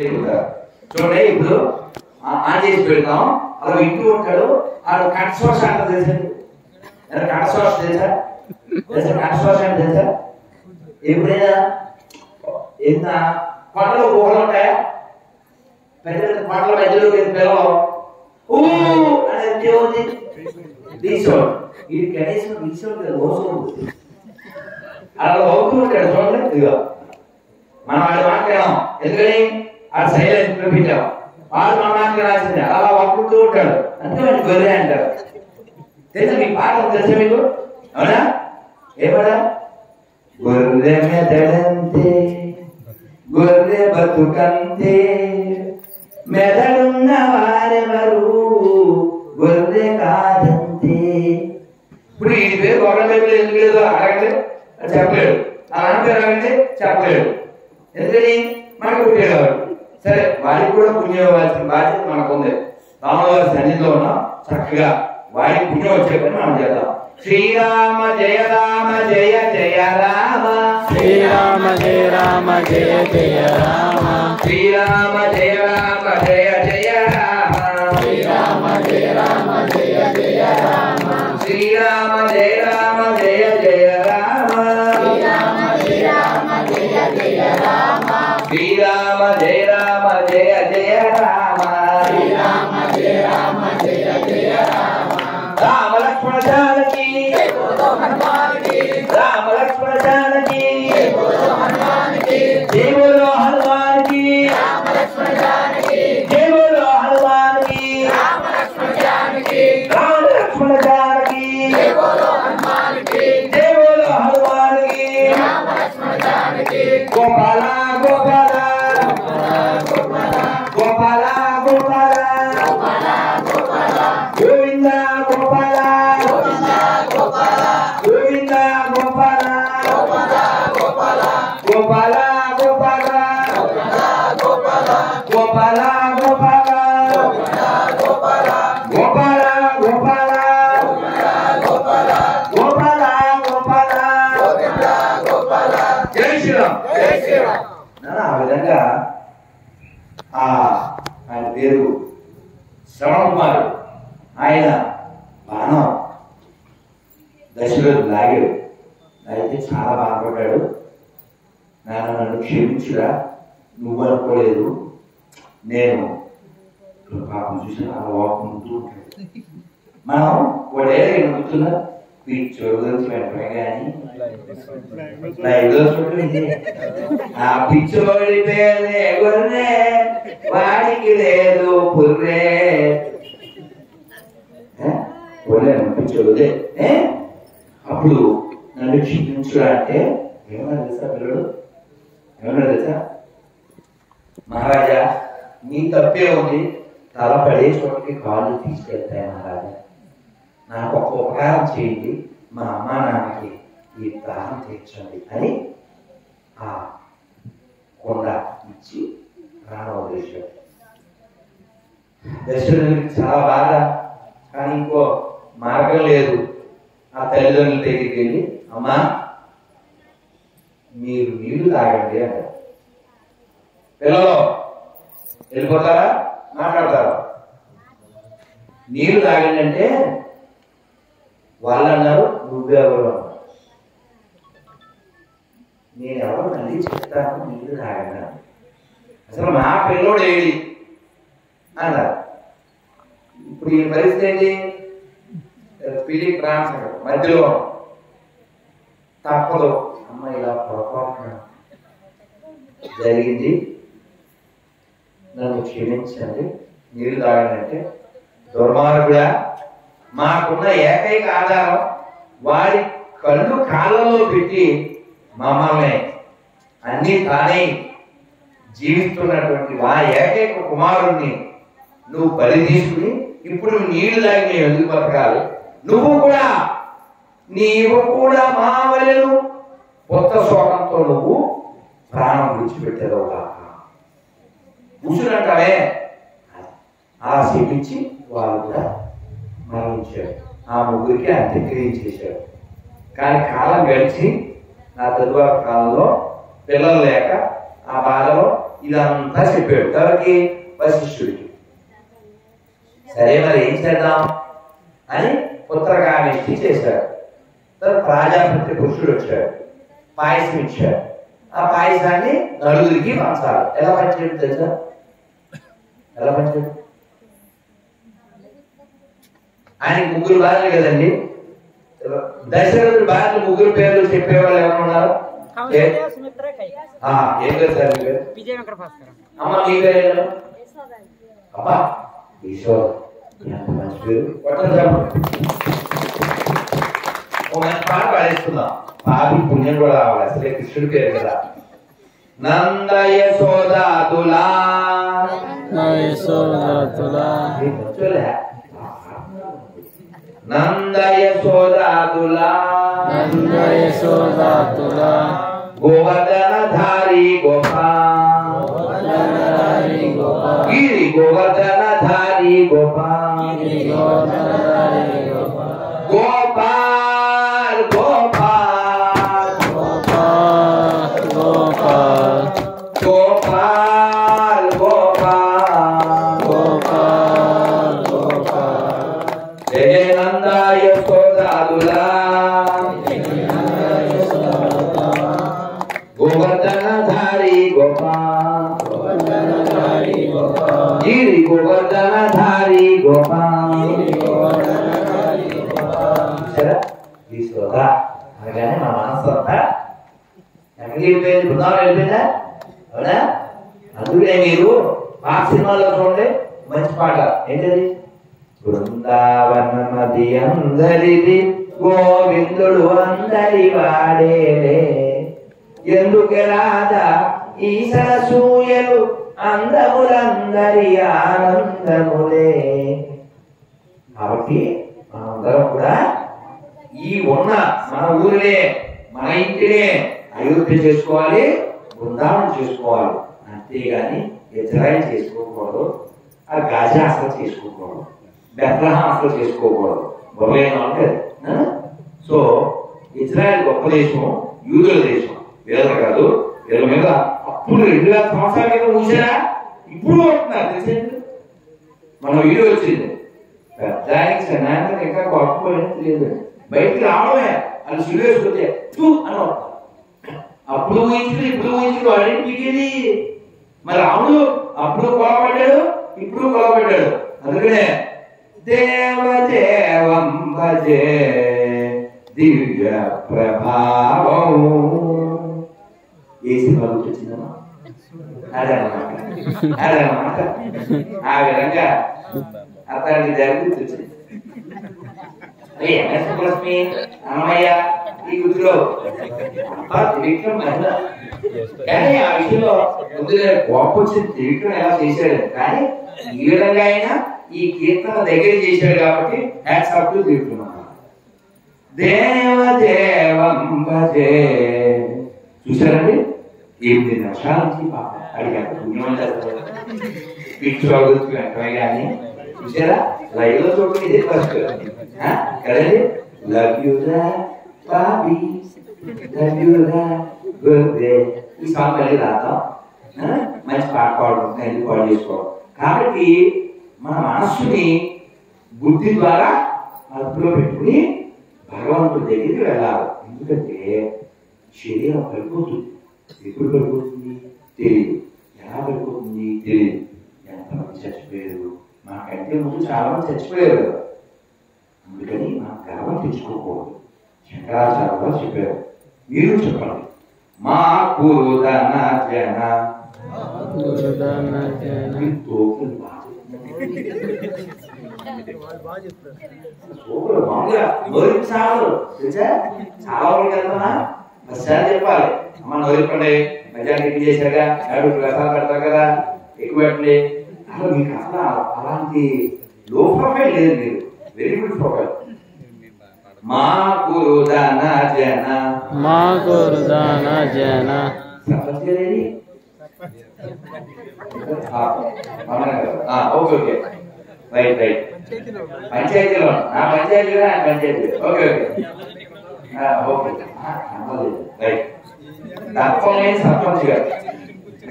చూడండి ఇప్పుడు ఆన్ చేసి పెడతాం అలా ఇంటూ ఉంటాడు ఆడు కన్సోర్స్ అంట తెలుసండి కన్సోర్స్ తెలుసా కన్సోర్స్ అంటే తెలుసా ఎప్పుడైనా ఎంత కొండలు గుహలు ఉంటాయా పెద్ద పెద్ద కొండల మధ్యలో పిల్లలు అనేది తీసుకోడు ఇది కనీసం తీసుకోడు రోజు అలా అవుతూ ఉంటాడు చూడండి ఇదిగో మనం వాడు మాట్లాడాం ఎందుకని ఆ సైలెంట్ చూపించాం వాడు మన మాటలు రాసింది అలా ఒప్పుకుంటూ ఉంటాడు అంతే వాడిని గొర్రె అంటారు తెలుసా మీ పాట తెలుసా మీకు అవునా ఏమడా గొర్రె మెదడంతే గొర్రె బతుకంతే మెదడున్న వారెవరు గొర్రె కాదంతే ఇప్పుడు ఈ పేరు గొర్రె పేరు ఎందుకు లేదు అడగండి చెప్పలేడు ఆ నాన్న పేరు అడగండి చెప్పలేడు ఎందుకని మనకు పుట్టేవాడు సరే వాడికి కూడా పుణ్యం ఇవ్వాల్సిన బాధ్యత మనకు ఉంది రామవారి సన్నిధిలో ఉన్నాం చక్కగా వాడికి పుణ్యం వచ్చే పని మనం చేద్దాం శ్రీరామ జయ జయ రామ శ్రీరామ జయ రామ జయ జయ రామ శ్రీరామ జయ జయ రామ శ్రీరామ జయ రామ జయ జయ రామ శ్రీరామ జయ జయ రామ శ్రీరామ జయ రామ జయ జయ రామ శ్రీరామ జయ జయ రామ శ్రీరామ జయ రామ జయ జయ రామ రామ లక్ష్మణ జానకి జై బోలో హనుమాన్ కి రామ లక్ష్మణ జానకి జై బోలో హనుమాన్ కి జై బోలో హనుమాన్ కి రామ లక్ష్మణ జానకి జై బోలో హనుమాన్ కి రామ లక్ష్మణ జానకి రామ లక్ష్మణ జానకి జై బోలో హనుమాన్ కి జై బోలో హనుమాన్ కి రామ లక్ష్మణ జానకి గోపాల గోపాల గోపాల గోపాల గోవింద గోపాల గోవింద గోపాల గోపాల గోపాల గోపాల గోపాల గోపాల గోపాల జై శ్రీరామ్ జై శ్రీరామ్ ఆ విధంగా ఆయన పేరు శ్రవణ కుమారుడు ఆయన బాణం దశరథుడు లాగాడు అయితే చాలా బాధపడ్డాడు నన్ను క్షమించురా నువ్వు అనుకోలేదు నేను పాపం చూసి అలా వాకుంటూ ఉంటాడు మనం వాడే నమ్ముతున్నా పిచ్చోడు గురించి వెంటనే కానీ ఆ పిచ్చోడి పేరే గొర్రె వాడికి లేదు పుర్రే పిచ్చోదే అప్పుడు నన్ను క్షమించురా అంటే ఏమన్నా తెలుసా పిల్లడు ఏమన్నా తెలుసా మహారాజా నీ తప్పే ఉంది తల పడే చోటకి కాళ్ళు తీసుకెళ్తాయి మహారాజా నాకు ఒక ఉపకారం చేయండి మా అమ్మ నాన్నకి ఈ దాహం తీర్చండి అని ఆ కొండ ఇచ్చి రానవదేశాడు దశరథుడికి చాలా బాధ కానీ ఇంకో మార్గం లేదు ఆ తల్లిదండ్రుల దగ్గరికి వెళ్ళి అమ్మా మీరు నీళ్లు తాగండి అన్నారు పిల్లలు వెళ్ళిపోతారా మాట్లాడతారా నీళ్లు తాగండి అంటే వాళ్ళు అన్నారు నువ్వెవరు అన్నారు నేనెవరు మళ్ళీ చెప్తాను నీళ్లు తాగండి అసలు మా పిల్లోడు ఏడి అన్నారు ఇప్పుడు ఈ పరిస్థితి ఏంటి పిలి ప్రాంతం మధ్యలో తప్పదు అమ్మ ఇలా పొరపాటున జరిగింది నన్ను క్షమించండి నీళ్ళు తాగండి దుర్మార్గుడా మాకున్న ఏకైక ఆధారం వాడి కళ్ళు కాళ్ళలో పెట్టి మమ్మల్ని అన్ని తానే జీవిస్తున్నటువంటి ఆ ఏకైక కుమారుణ్ణి నువ్వు బలి తీసుకుని ఇప్పుడు నీళ్లు తాగి నేను ఎందుకు బతకాలి నువ్వు కూడా మా వలెను కొత్త శోకంతో నువ్వు ప్రాణం విడిచిపెట్టేదో కాక కూర్చునంటావే అలా శపించి వాళ్ళు కూడా మరణించారు ఆ ముగ్గురికి అంత్యక్రియ చేశారు కానీ కాలం గడిచి నా తదుపరి కాలంలో పిల్లలు లేక ఆ బాధలో ఇదంతా చెప్పాడు ఎవరికి? వశిష్ఠుడికి. సరే మరి ఏం చేద్దాం అని పుత్రకామేష్టి చేశాడు. తర్వాత ప్రజాపతి పురుషుడు వచ్చాడు, పాయసం ఇచ్చాడు. ఆ పాయసాన్ని నలుగురికి పంచాలి. ఎలా పంచాడు తెలుసా? ఎలా పంచాడు? ఆయన ముగ్గురు భార్యలు కదండి. దశరథుడి భార్యలు ముగ్గురు పేర్లు చెప్పేవాళ్ళు ఎవరు ఉన్నారు? ఏం పేరు సార్ మీ పేరు? అమ్మ మీ పేరు? అమ్మా ఈశ్వర్, మంచి పేరు. ఓ మంచి పాట పాడేసుకుందాం. పాపి పుణ్యం కూడా రావాలి. అసలే కృష్ణుడి పేరు కదా. నంద యశోదాతులా నంద యశోదాతులా గోవర్ధనధారి గోపాల్ గిరి గోవర్ధనధారి గోపాల్ గోపాల్ గోపాల్ గోపాల్ గోపాల్ గోపాల్ గోపాల్ జయ నంద యశోదాదులా గోవర్ధనధారి గోపాల్ గిరి గోవర్ధనధారి గోపాల్ తీసుకోదా అనగానే మా మనస్సు అంతా ఎక్కడికి వెళ్ళిపోయింది? బృందావనం వెళ్ళిపోయిందా? అవునా? అందుకనే మీరు ఆ సినిమాలో చూడండి మంచి పాట ఏంటది? బృందావనమది అందరిది గోవిందుడు అందరి వాడేలే ఎందుకు రాదా ఈ సరసూయలు అందములందరి ఆనందములే. కాబట్టి మనందరం కూడా ఈ ఉన్న మన ఊరినే మన ఇంటినే అయోధ్య చేసుకోవాలి, బృందావనం చేసుకోవాలి. అంతేగాని ఇజ్రాయిల్ చేసుకోకూడదు, ఆ గాజా అసలు చేసుకోకూడదు, బెత్లెహేం అసలు చేసుకోకూడదు. బొర్లేనా అంటే సో ఇజ్రాయిల్ గొప్ప దేశం, యూదుల దేశం, వీళ్ళ కాదు. వీళ్ళ మీద అప్పుడు 2000 సంవత్సరాల కింద మూసారా, ఇప్పుడు ఉంటున్నారు తెలిసింది. మన వీడియో వచ్చింది దానికి సన్నానికి ఇంకా గొప్పపోయినది లేదు. బయటికి రావడమే అది సులువేసుకుంటే అని అప్పుడు ఊహించుకుని ఇప్పుడు ఊహించుకుని వాడేంటి పీకేది. మరి రాముడు అప్పుడు కొలబడ్డాడు, ఇప్పుడు కొలబడ్డాడు. అందుకనే దేవదేవం భజే దివ్య ప్రభావం. ఏ సినిమా వచ్చిందమ్మా? అదనమాట. ఆ విధంగా అతనికి జరిగింది. లక్ష్మి అమ్మయ్య ఈ గుర్తులో త్రివిక్రమ్ మహిళ. కానీ ఆ విషయంలో ముందుగా కోపం వచ్చింది త్రివిక్రమ్ ఎలా చేశాడు. కానీ ఈ విధంగా అయినా ఈ కీర్తన దగ్గర చేశాడు కాబట్టి హ్యాట్స్ ఆఫ్ టు త్రివిక్రమ్. దేవదేవం భజే. చూసారండి 8 నిమిషాల నుంచి పాప అడిగారు పుణ్యం పిచ్చి వెంటనే కానీ చూసారా లైవ్ లో చూడండి. ఇదే ఫస్ట్ కదండి. లవ్ యూ రా బాబీ, లవ్ యూ రా బర్త్డే. ఈ సాంగ్ కలిగి రాద్దాం. మంచి పాట పాడుకుంటున్నాయి, పాడు చేసుకోవడం. కాబట్టి మన మనస్సుని బుద్ధి ద్వారా అదుపులో పెట్టుకుని భగవంతుడి దగ్గరికి వెళ్ళాలి. ఎందుకంటే శరీరం పడిపోతుంది. ఎప్పుడు పడిపోతుంది తెలియదు, ఎలా పడిపోతుంది తెలియదు. ఎంతమంది చచ్చిపోయారు, మాకంటే ముందు చాలా మంది చచ్చిపోయారు కదా. అందుకని మనం గర్వం తెచ్చుకోకూడదు. శంకరాచార్యులు చెప్పారు, మీరు చెప్పండి. మా కురుదన జన చాలా వెళ్తున్నా ఒకసారి చెప్పాలి. అమ్మ నోరిపండి మధ్యాహ్నం చేశారుగా, రసాలు పెడతారు కదా, ఎక్కువ పెట్టండి. అసలు మీకు అసలు అలాంటి లో ప్రొఫైల్ లేదు. మీరు వెరీ గుడ్ ప్రొఫైల్. మా కురుదన జన మా కురుదన జన ఓకే ఓకే రైట్ రైట్. పంచాయతీలో నా పంచాయతీలో ఆయన panchayat. Okay okay okay right. తత్వం లేని సర్పంచ్ గారు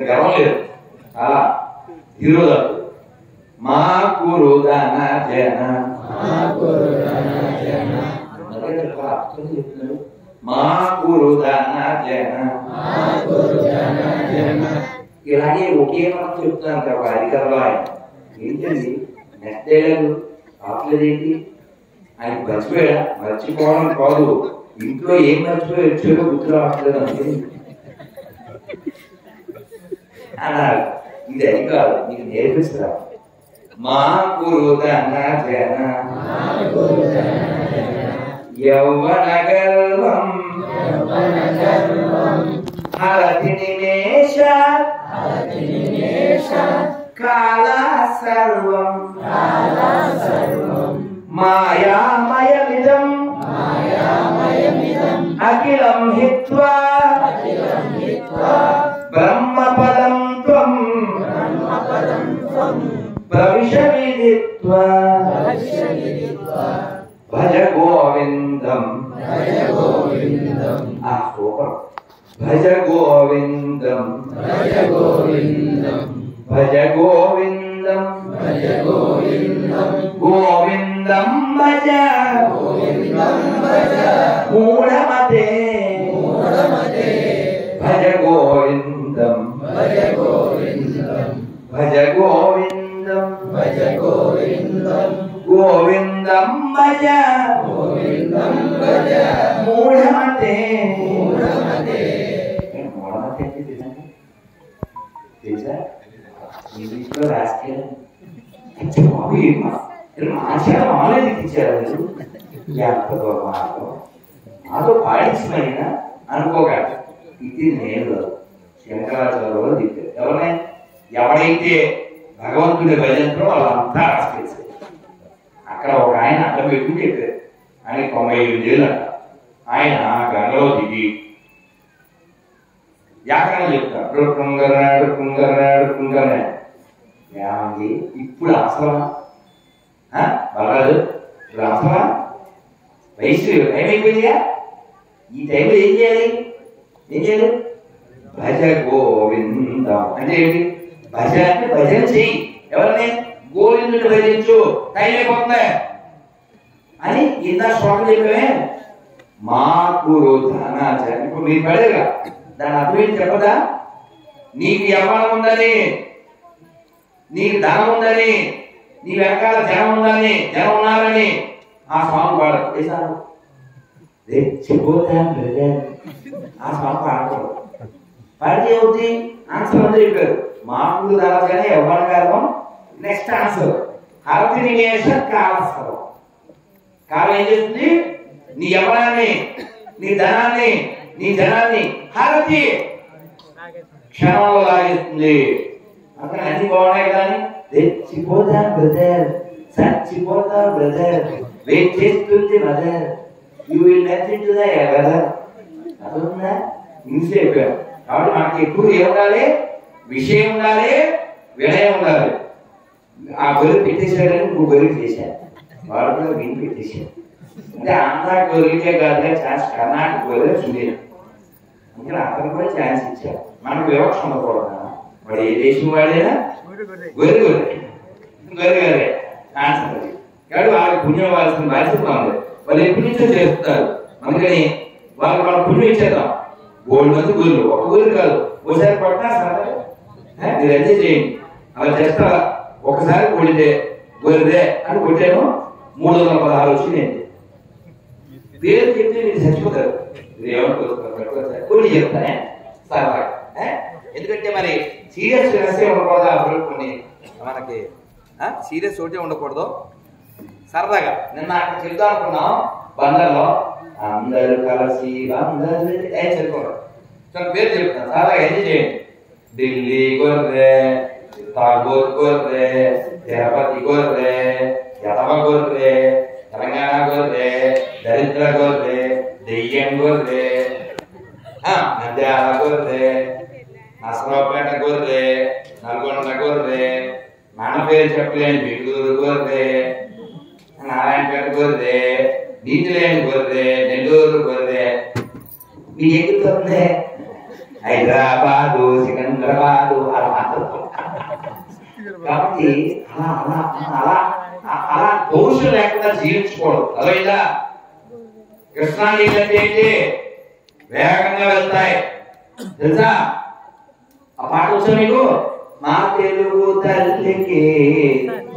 గర్వం లేదు. అలా ఈరోజు మా కురు ధన జన మా కురు ధన జన ఇలాగే ఒకే మనం చెప్తున్నాను కదా అధికారులు ఆయన ఏంటండి నెక్స్ట్ డైలాగ్ ఆపలేదేంటి ఆయన మర్చిపోయా మర్చిపోవడం కాదు ఇంట్లో ఏం మర్చిపోయి వచ్చాడో గుర్తు రావట్లేదు అంటే అన్నారు ఇది అది కాదు నీకు నేర్పిస్తున్నా మా కురు ధన జన యౌవన గర్వం హరతి నిమేష కాల సర్వం మాయామయమిదం అఖిలం హిత్వా బ్రహ్మపదం త్వం భవిష్య విదిత్వా భజ గోవిందం ఆ శ్లోకం భజ గోవిందం భజ గోవిందం గోవిందం భజ మూఢమతే భజ గోవిందం భజ గోవిందం గోవిందం భజ మూఢమతే మూఢమతే తెలుసా ఇంగ్లీష్లో రాసుకెళ్ళి ఆచారం ఆలోచన ఇచ్చారు ఎంతో మాతో మాతో పాటించమైనా అనుకోగలరు ఇది నేను శంకరాచార్యులు దిక్కారు ఎవరైనా ఎవరైతే భగవంతుడి భజనతో వాళ్ళంతా రాసుకెళ్ళారు అక్కడ ఒక ఆయన అడ్డం పెట్టుకుని చెప్పారు ఆయన 95 ఏళ్ళు అంట ఆయన గంగలో దిగి వ్యాకరణం చెప్తారు కుంగరనాడు కుంగరనాడు కుంగరనాడు ఏమంది ఇప్పుడు అవసరమా బలరాజు ఇప్పుడు అవసరమా వయసు టైం అయిపోయిందిగా ఈ టైంలో ఏం చేయాలి భజ గోవిందం అంటే ఏంటి భజ అంటే భజన చెయ్యి ఎవరిని గోవిందుని భజించు టైం అయిపోతుందా అని ఇంత శ్లోకం చెప్పే మా కురు ధన ఇప్పుడు మీరు పడేగా దాని అర్థం ఏంటి చెప్పదా నీకు యవ్వనం ఉందని నీకు ధనం ఉందని నీ వెనకాల జనం ఉందని జనం ఉన్నారని ఆ సాంగ్ పాడతాను ఆ సాంగ్ పాడకూడదు పాడితే ఏమవుతుంది ఆన్సర్ అంతా చెప్పారు మామూలు దాని యవ్వన గర్వం నెక్స్ట్ ఆన్సర్ హరతి నిమేష కాలస్వరం కాలం ఏం చేస్తుంది నీ యవ్వనాన్ని నీ ధనాన్ని నీ జనాన్ని హరతి క్షణంలో లాగేస్తుంది అక్కడ అన్ని బాగున్నాయి కానీ తెచ్చిపోతా బ్రదర్ చచ్చిపోతా బ్రదర్ వెయిట్ చేస్తుంది mother you will nothing to the brother అర్థమవుతుందా ఇంగ్లీష్ చెప్పారు కాబట్టి మనకి ఎప్పుడు ఏముండాలి విషయం ఉండాలి వినయం ఉండాలి ఆ గొర్రె పెట్టేశాడని ఇంకో గొర్రె చేశారు వాడు కూడా విని పెట్టేశారు అంటే ఆంధ్ర గొర్రెకే కాదుగా ఛాన్స్ కర్ణాటక గొర్రె చూడలేదు అందుకని అతను కూడా ఛాన్స్ ఇచ్చారు మనకు వివక్ష ఉండకూడదు వాడు ఏ దేశం వాడైనా గొర్రె ఆన్సర్ కాబట్టి వాళ్ళకి పుణ్యం వాల్సిన బాధ్యత ఉంది వాళ్ళు ఎప్పటి నుంచో చేస్తారు అందుకని వాళ్ళ పుణ్యం ఇచ్చేద్దాం 3 మంది గొర్రెలు ఒక గొర్రె కాదు ఒకసారి పట్టినా సరే మీరు ఎంజాయ్ చేయండి అలా చేస్తా ఒకసారి కొడితే గొర్రె అని కొట్టాను 316 వచ్చినాయి పేరు చెప్తే మీరు చచ్చిపోతారు మీరు ఏమనుకోవచ్చు కొన్ని చెప్తానే సరదాగా ఎందుకంటే మరి సీరియస్ ఉండకూడదు అప్పుడు కొన్ని మనకి సీరియస్ ఒకటే ఉండకూడదు సరదాగా నిన్న అక్కడ చెప్దాం అనుకున్నాం బందర్లో అందరూ కలిసి అందరూ చెప్పుకోవడం చాలా పేరు చెప్తాను సరదాగా ఎంజాయ్ చేయండి ఢిల్లీ గొర్రె తాగోత్ గొర్రె తిరుపతి గొర్రె యదవ గొర్రె తెలంగాణ గొర్రె దరిద్ర గొర్రె దెయ్యం గొర్రె నంద్యాల గొర్రె నసరావుపేట గొర్రె నల్గొండ గొర్రె మన పేరు చెప్పలేని బెంగళూరు గొర్రె నారాయణపేట గొర్రె నీతిలేని గొర్రె నెల్లూరు గొర్రె మీకు ఎక్కుతుంది హైదరాబాదు సికింద్రాబాదు అలా కాబట్టి అలా దోషం లేకుండా జీవించుకోవడం అదైనా కృష్ణా నీళ్ళు అంటే ఏంటి వేగంగా వెళ్తాయి తెలుసా ఆ పాట వచ్చా మీకు మా తెలుగు తల్లికి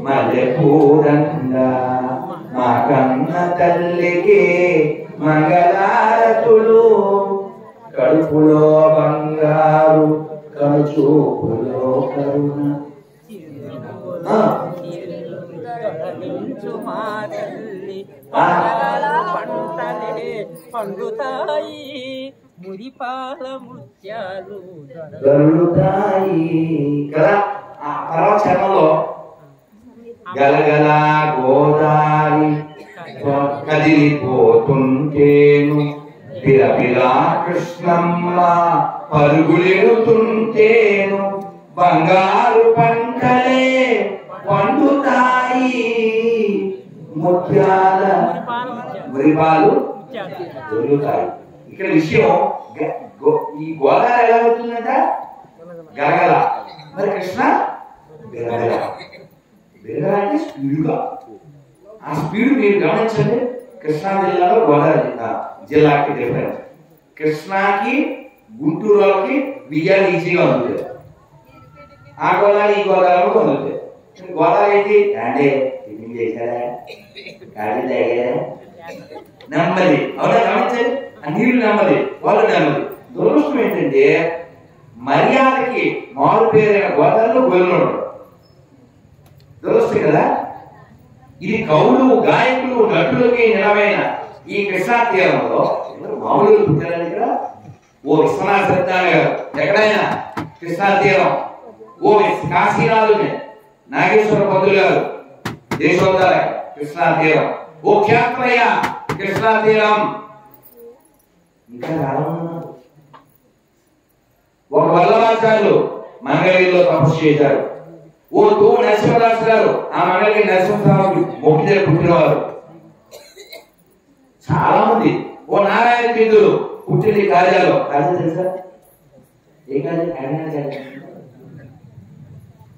మల్లెపూదండ మా కన్న తల్లికి మంగళారతులు కడుపులో బంగారు కనుచూపులో కరుణ పండుతాయి మురిపాల ముత్యాలు దొరుకుతాయి కదా. ఆ తర్వాత చరణంలో గలగల గోదారి కదిలిపోతుంటేను బిలబిలా కృష్ణమ్మ పరుగులెడుతుంటేను బంగారు పంటలే పండుతాయి ముత్యాల మురిపాలు దొరుకుతాయి. ఇక్కడ విషయం ఈ గోదావరి ఎలా అవుతుందంట గలగల మరి కృష్ణ బిలబిల బిలబిల అంటే స్పీడుగా ఆ స్పీడ్ మీరు గమనించండి. కృష్ణా జిల్లాలో గోదావరి జిల్లాకి డిఫరెన్స్ కృష్ణాకి గుంటూరుకి బియ్యాలు ఈజీగా ఉంది ఆ గోదావరి ఈ గోదావరి ఉంది. గోదావరి ఏంటి అంటే టిఫిన్ చేశారా ఖాళీ తాగారా నెమ్మది అవునా గమనించండి ఆ నీళ్లు నెమ్మది వాళ్ళు నెమ్మది. దురదృష్టం ఏంటంటే మర్యాదకి మారు పేరైన గోదావరిలో గొర్రెలు ఉండవు దురదృష్టం కదా. ఇది కవులు గాయకులు నటులకి నిలవైన ఈ కృష్ణా తీరంలో మామూలు పుట్టారని ఇక్కడ ఓ విశ్వనాథ సత్యనారాయణ గారు ఎక్కడైనా కృష్ణా తీరం ఓ కాశీనాథుని నాగేశ్వర పంతులు గారు దేశోద్ధార కృష్ణా తీరం ఓ ఖ్యాత్రయ్య కృష్ణా తీరం ఇంకా ఒక వల్లభాచార్యులు మంగళగిరిలో తపస్సు చేశారు. ఓ తూ నరసింహదాస్ గారు ఆ మంగళగిరి నరసింహస్వామి మొక్కిదే పుట్టినవారు. చాలా మంది ఓ నారాయణ తీర్థులు పుట్టింది కార్యాలు కార్యం తెలుసా ఏ కార్యం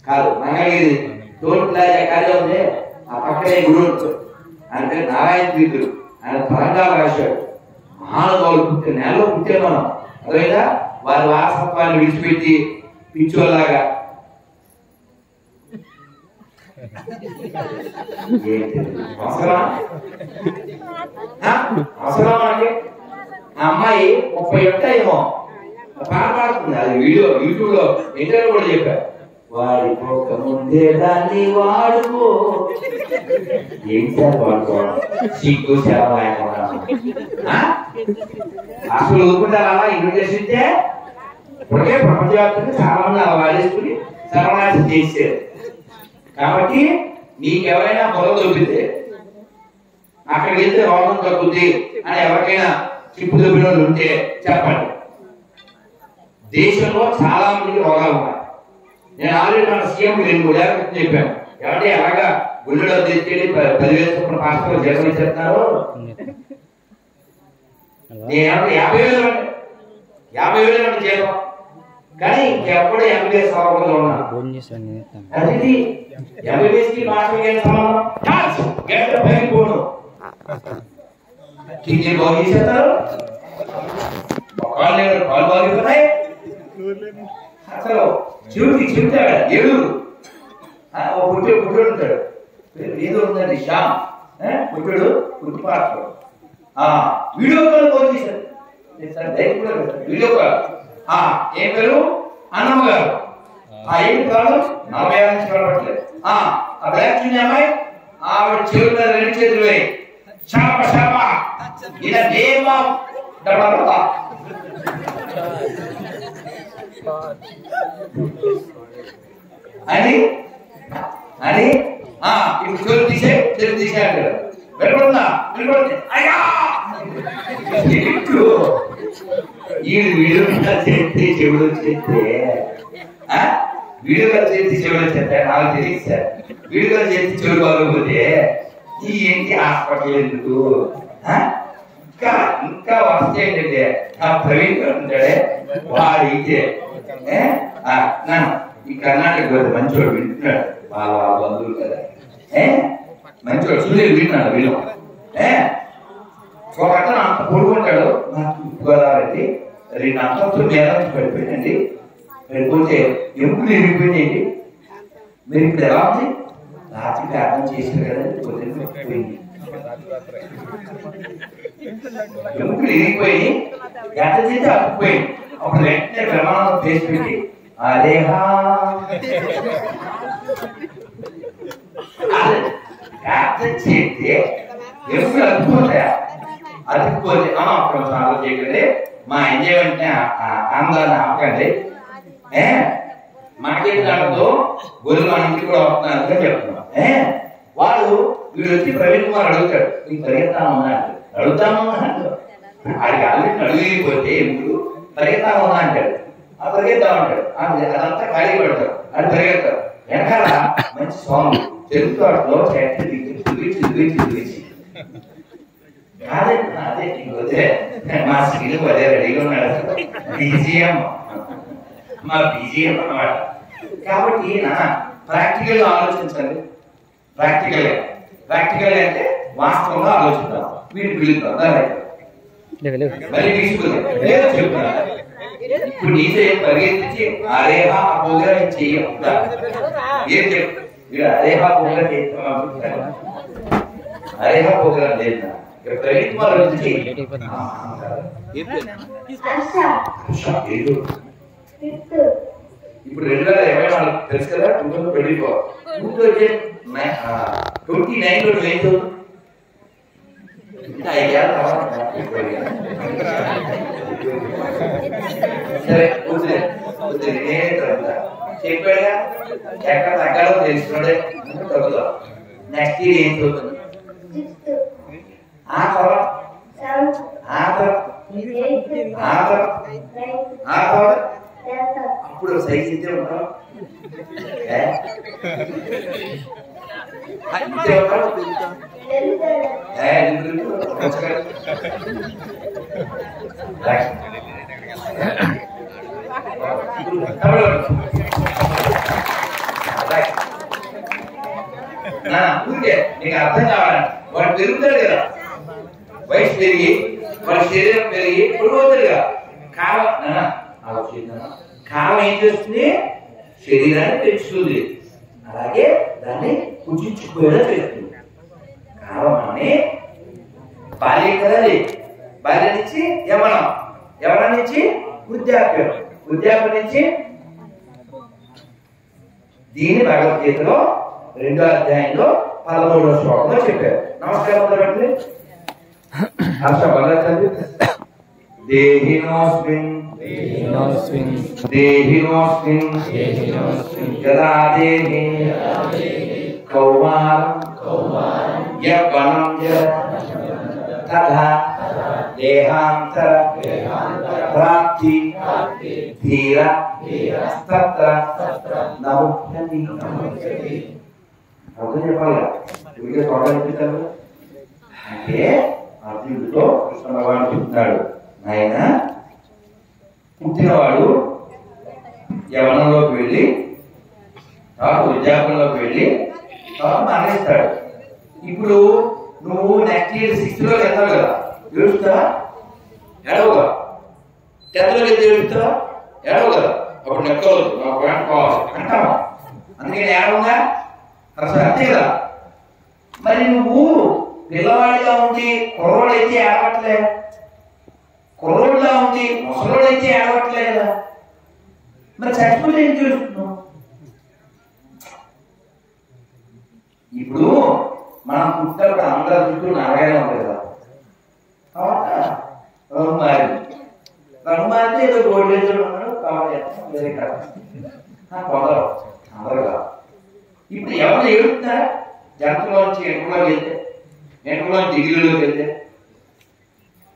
కాదు మంగళగిరి టోల్ ప్లాజా కార్యం ఉంది ఆ పక్కనే గుడి అంటే నారాయణ తీర్థులు ఆయన తరంగాలు రాశాడు. మహానుభావులు పుట్టిన నెలలో పుట్టే మనం అదేవిధంగా వారి వారసత్వాన్ని విడిచిపెట్టి పిచ్చోలాగా అవసరం అంటే ఆ అమ్మాయి 30 ఏమో పాట పాడుతుంది. అది వీడియో యూట్యూబ్ లో ఇంటర్వ్యూ కూడా చెప్పారు. వాడిపోక ముందే దాన్ని వాడుకో ఏం సార్ వాడుకోవడం సిగ్గు సేవ అసలు ఊరుకుంటారు. అలా ఇన్విటేషన్ ఇస్తే ఇప్పటికే ప్రపంచవ్యాప్తంగా చాలా మంది అలా వాడేసుకుని సర్వనాశం చేశారు. కాబట్టి నీకెవరైనా పొలం దొబ్బితే అక్కడికి వెళ్తే రోగం తగ్గుద్ది అని ఎవరికైనా చిప్పు దొబ్బిన వాళ్ళు ఉంటే చెప్పండి. దేశంలో చాలా మందికి రోగాలు ఉన్నాయి. నేను ఆల్రెడీ మన సీఎం 2 ఏళ్ళ క్రితం చెప్పాను. ఏమంటే అలాగా గుళ్ళలో తెచ్చేది 10,000 చొప్పున పాస్టర్లు జీతం ఇచ్చేస్తున్నారు. నేను 50,000 జీతం కానీ ఇంకెప్పుడు ఎంబీబీఎస్ అవ్వకుండా ఉన్నా అది ఎంబీబీఎస్ కి మాస్టర్ ఏం సంబంధం గంట పైకి పోను టీచర్ బాగు చేసేస్తారు కాలు బాగిపోతాయి. అసలు చెబుతాడు ఏడుగురు పుట్టు ఉంటాడు ఏదో ఉందండి శ్యామ్ పుట్టుడు పుట్టి పాత్ర వీడియో కాల్ బాగు చేశారు వీడియో కాల్ ఏం పేరు అన్నమ్మ గారు ఏంటి ప్రాబ్లం 40 నుంచి పడట్లేదు. ఆ బ్లాక్ చూని అమ్మాయి ఆవిడ చెవుల మీద 2 చేతులు వేయి శాప శాప ఇన్ ద నేమ్ ఆఫ్ డబడబా అని అని ఇప్పుడు చెవులు తీసే అంటారు. వెళ్ళిపోతుందా వెళ్ళిపోతుంది అయ్యా వీడియోగా చేస్తే చెవులు చేస్తే వీడియోగా చేసి చెవులు చేస్తే నాకు తెలియదు సార్. వీడియోగా చేసి చెవులు బాగోకపోతే ఈ ఏంటి హాస్పిటల్ ఎందుకు ఇంకా వస్తే ఏంటంటే ఆ ప్రవీణ్ గారు ఉంటాడే వాడితే ఈ కర్ణాటక మంచోడు వింటున్నాడు, వాళ్ళ బంధువులు కదా, మంచోడు సునీల్ వింటున్నాడు వీళ్ళు. ఒక అతను అంత కొడుకుంటాడు, నాకు గోదావరి 2 అంతస్తులు మీద నుంచి పడిపోయిందండి, పడిపోతే ఎప్పుడు ఇరిగిపోయింది. మీరు ఇప్పుడు ఎలా ఉంది? రాత్రి ప్రార్థన చేశారు కదండి, పొద్దున్న పోయింది. ఎప్పుడు ఇరిగిపోయి ఎంత చేస్తే అప్పుపోయింది. అప్పుడు వెంటనే ప్రమాణం చేసి పెట్టి అదేహా ప్రార్థన చేస్తే ఎప్పుడు అతుకుపోతాయా? అతుకుపోతే కొంచెం ఆలోచన చేయకండి, మా ఎంజాయ్మెంట్ ఆందోళన ఆపకండి. మార్కెట్ దాంట్లో గొర్రెలు మన ఇంటికి కూడా వస్తున్నారని చెప్తున్నాం. వాడు వీడు వచ్చి ప్రవీణ్ కుమార్ అడుగుతాడు, నీకు పరిగెత్తామన్నా అడుగుతామన్నా అంటాడు. ఆడికి ఆల్రెడీ అడుగుపోతే ఎప్పుడు పరిగెత్తామన్నా అంటాడు. ఆ పరిగెత్తామంటాడు, అదంతా ఖాళీ పెడతాడు, అది పరిగెత్తాడు. వెనకాల మంచి సాంగ్ తెలుగులో అదే వదిలే మా స్త్రీలు అదే రెడీగా ఉన్నాడు. బీజిఎం మా బీజిఎం అన్నమాట. కాబట్టి ప్రాక్టికల్ గా ఆలోచించండి. ప్రాక్టికల్ అంటే వాస్తవంగా ఆలోచిద్దాం. వీటిని పిలుద్దాం, మళ్ళీ తీసుకుందాం. చెప్తున్నా ఇప్పుడు నీతో ఏం పరిగెత్తించి అరేహా పోగా చెయ్యకుండా ఏం చెప్పు, వీడు అరేహా పోగా చేస్తాను, అరేహా పోగా లేదు. ఇప్పుడు 2024 తెలుసు కదా, 2029 లో ఏం చదువు సరే చెప్పాడుగా, ఎక్కడ తగ్గాలో తెలుసుకున్నాడే తగ్గుతావు. నెక్స్ట్ ఇయర్ ఏం చదువుతుంది? అప్పుడు సైజ్ ఇచ్చే ఉంటాం. ఊరికే నీకు అర్థం కావాలని వాడు పెరుగుతాడు కదా, వయసు పెరిగి వాడి శరీరం పెరిగి పొడిపోతాడుగా. కాలం ఏం చేస్తుంది? శరీరాన్ని పెంచుతుంది, అలాగే దాన్ని కుచించుకుపోయేలా చేస్తుంది. కాలం అని బాల్యం కదా, బాల్యం నుంచి యవనం, యవనం నుంచి వృద్ధాప్యం, వృద్ధాప్యం నుంచి దీన్ని భగవద్గీతలో 2వ అధ్యాయంలో 13వ శ్లోకంలో చెప్పారు. నమస్కారం మొదలుపెట్టండి. హర్ష బలచండి. దేహినోస్మిన్ యదా దేహి కౌమారం యవ్వనం తథా దేహాంతర ప్రాప్తి ధీర తత్ర నముహ్యతి. అర్థం చెప్పాలి, వీడియో చూడాలనిపిస్తారు. అంటే అర్జునుడితో కృష్ణ భగవానుడు చెప్తున్నాడు, ఆయన పుట్టినవాడు యవనంలోకి వెళ్ళి తర్వాత వృద్ధాప్యంలోకి వెళ్ళి తర్వాత మరణిస్తాడు. ఇప్పుడు నువ్వు నెక్స్ట్ ఇయర్ 6th లోకి వెళ్తావు కదా, ఏడుస్తావా? ఏడవగా. 10th లోకి వెళ్తే ఏడుస్తావా? ఏడవ కదా. అప్పుడు నెక్కవద్దు, నా పాయింట్ కావాలి అంటావా? అందుకని ఏడవగా అసలు అంతే కదా. మరి నువ్వు పిల్లవాడిగా ఉండి కుర్రోడైతే ఏడవట్లే, కుర్రోడ్లా ఉండి ముసలోడైతే ఏడవట్లే కదా. మరి చచ్చిపోతే ఏం చేస్తున్నావు? ఇప్పుడు మనం పుట్టినప్పుడు అందరి చుట్టూ నారాయణ ఉంటుంది కదా, రంగు మారితే ఏదో గోల్డెన్ ఉన్నాడు కావాలి వేరే కదా కొందరు అందరు కాదు. ఇప్పుడు ఎవరు ఏడుతున్నారా? జంతువులోంచి ఎంట్లోకి వెళ్తే, ఎంట్లోంచి డిగ్రీలోకి వెళ్తే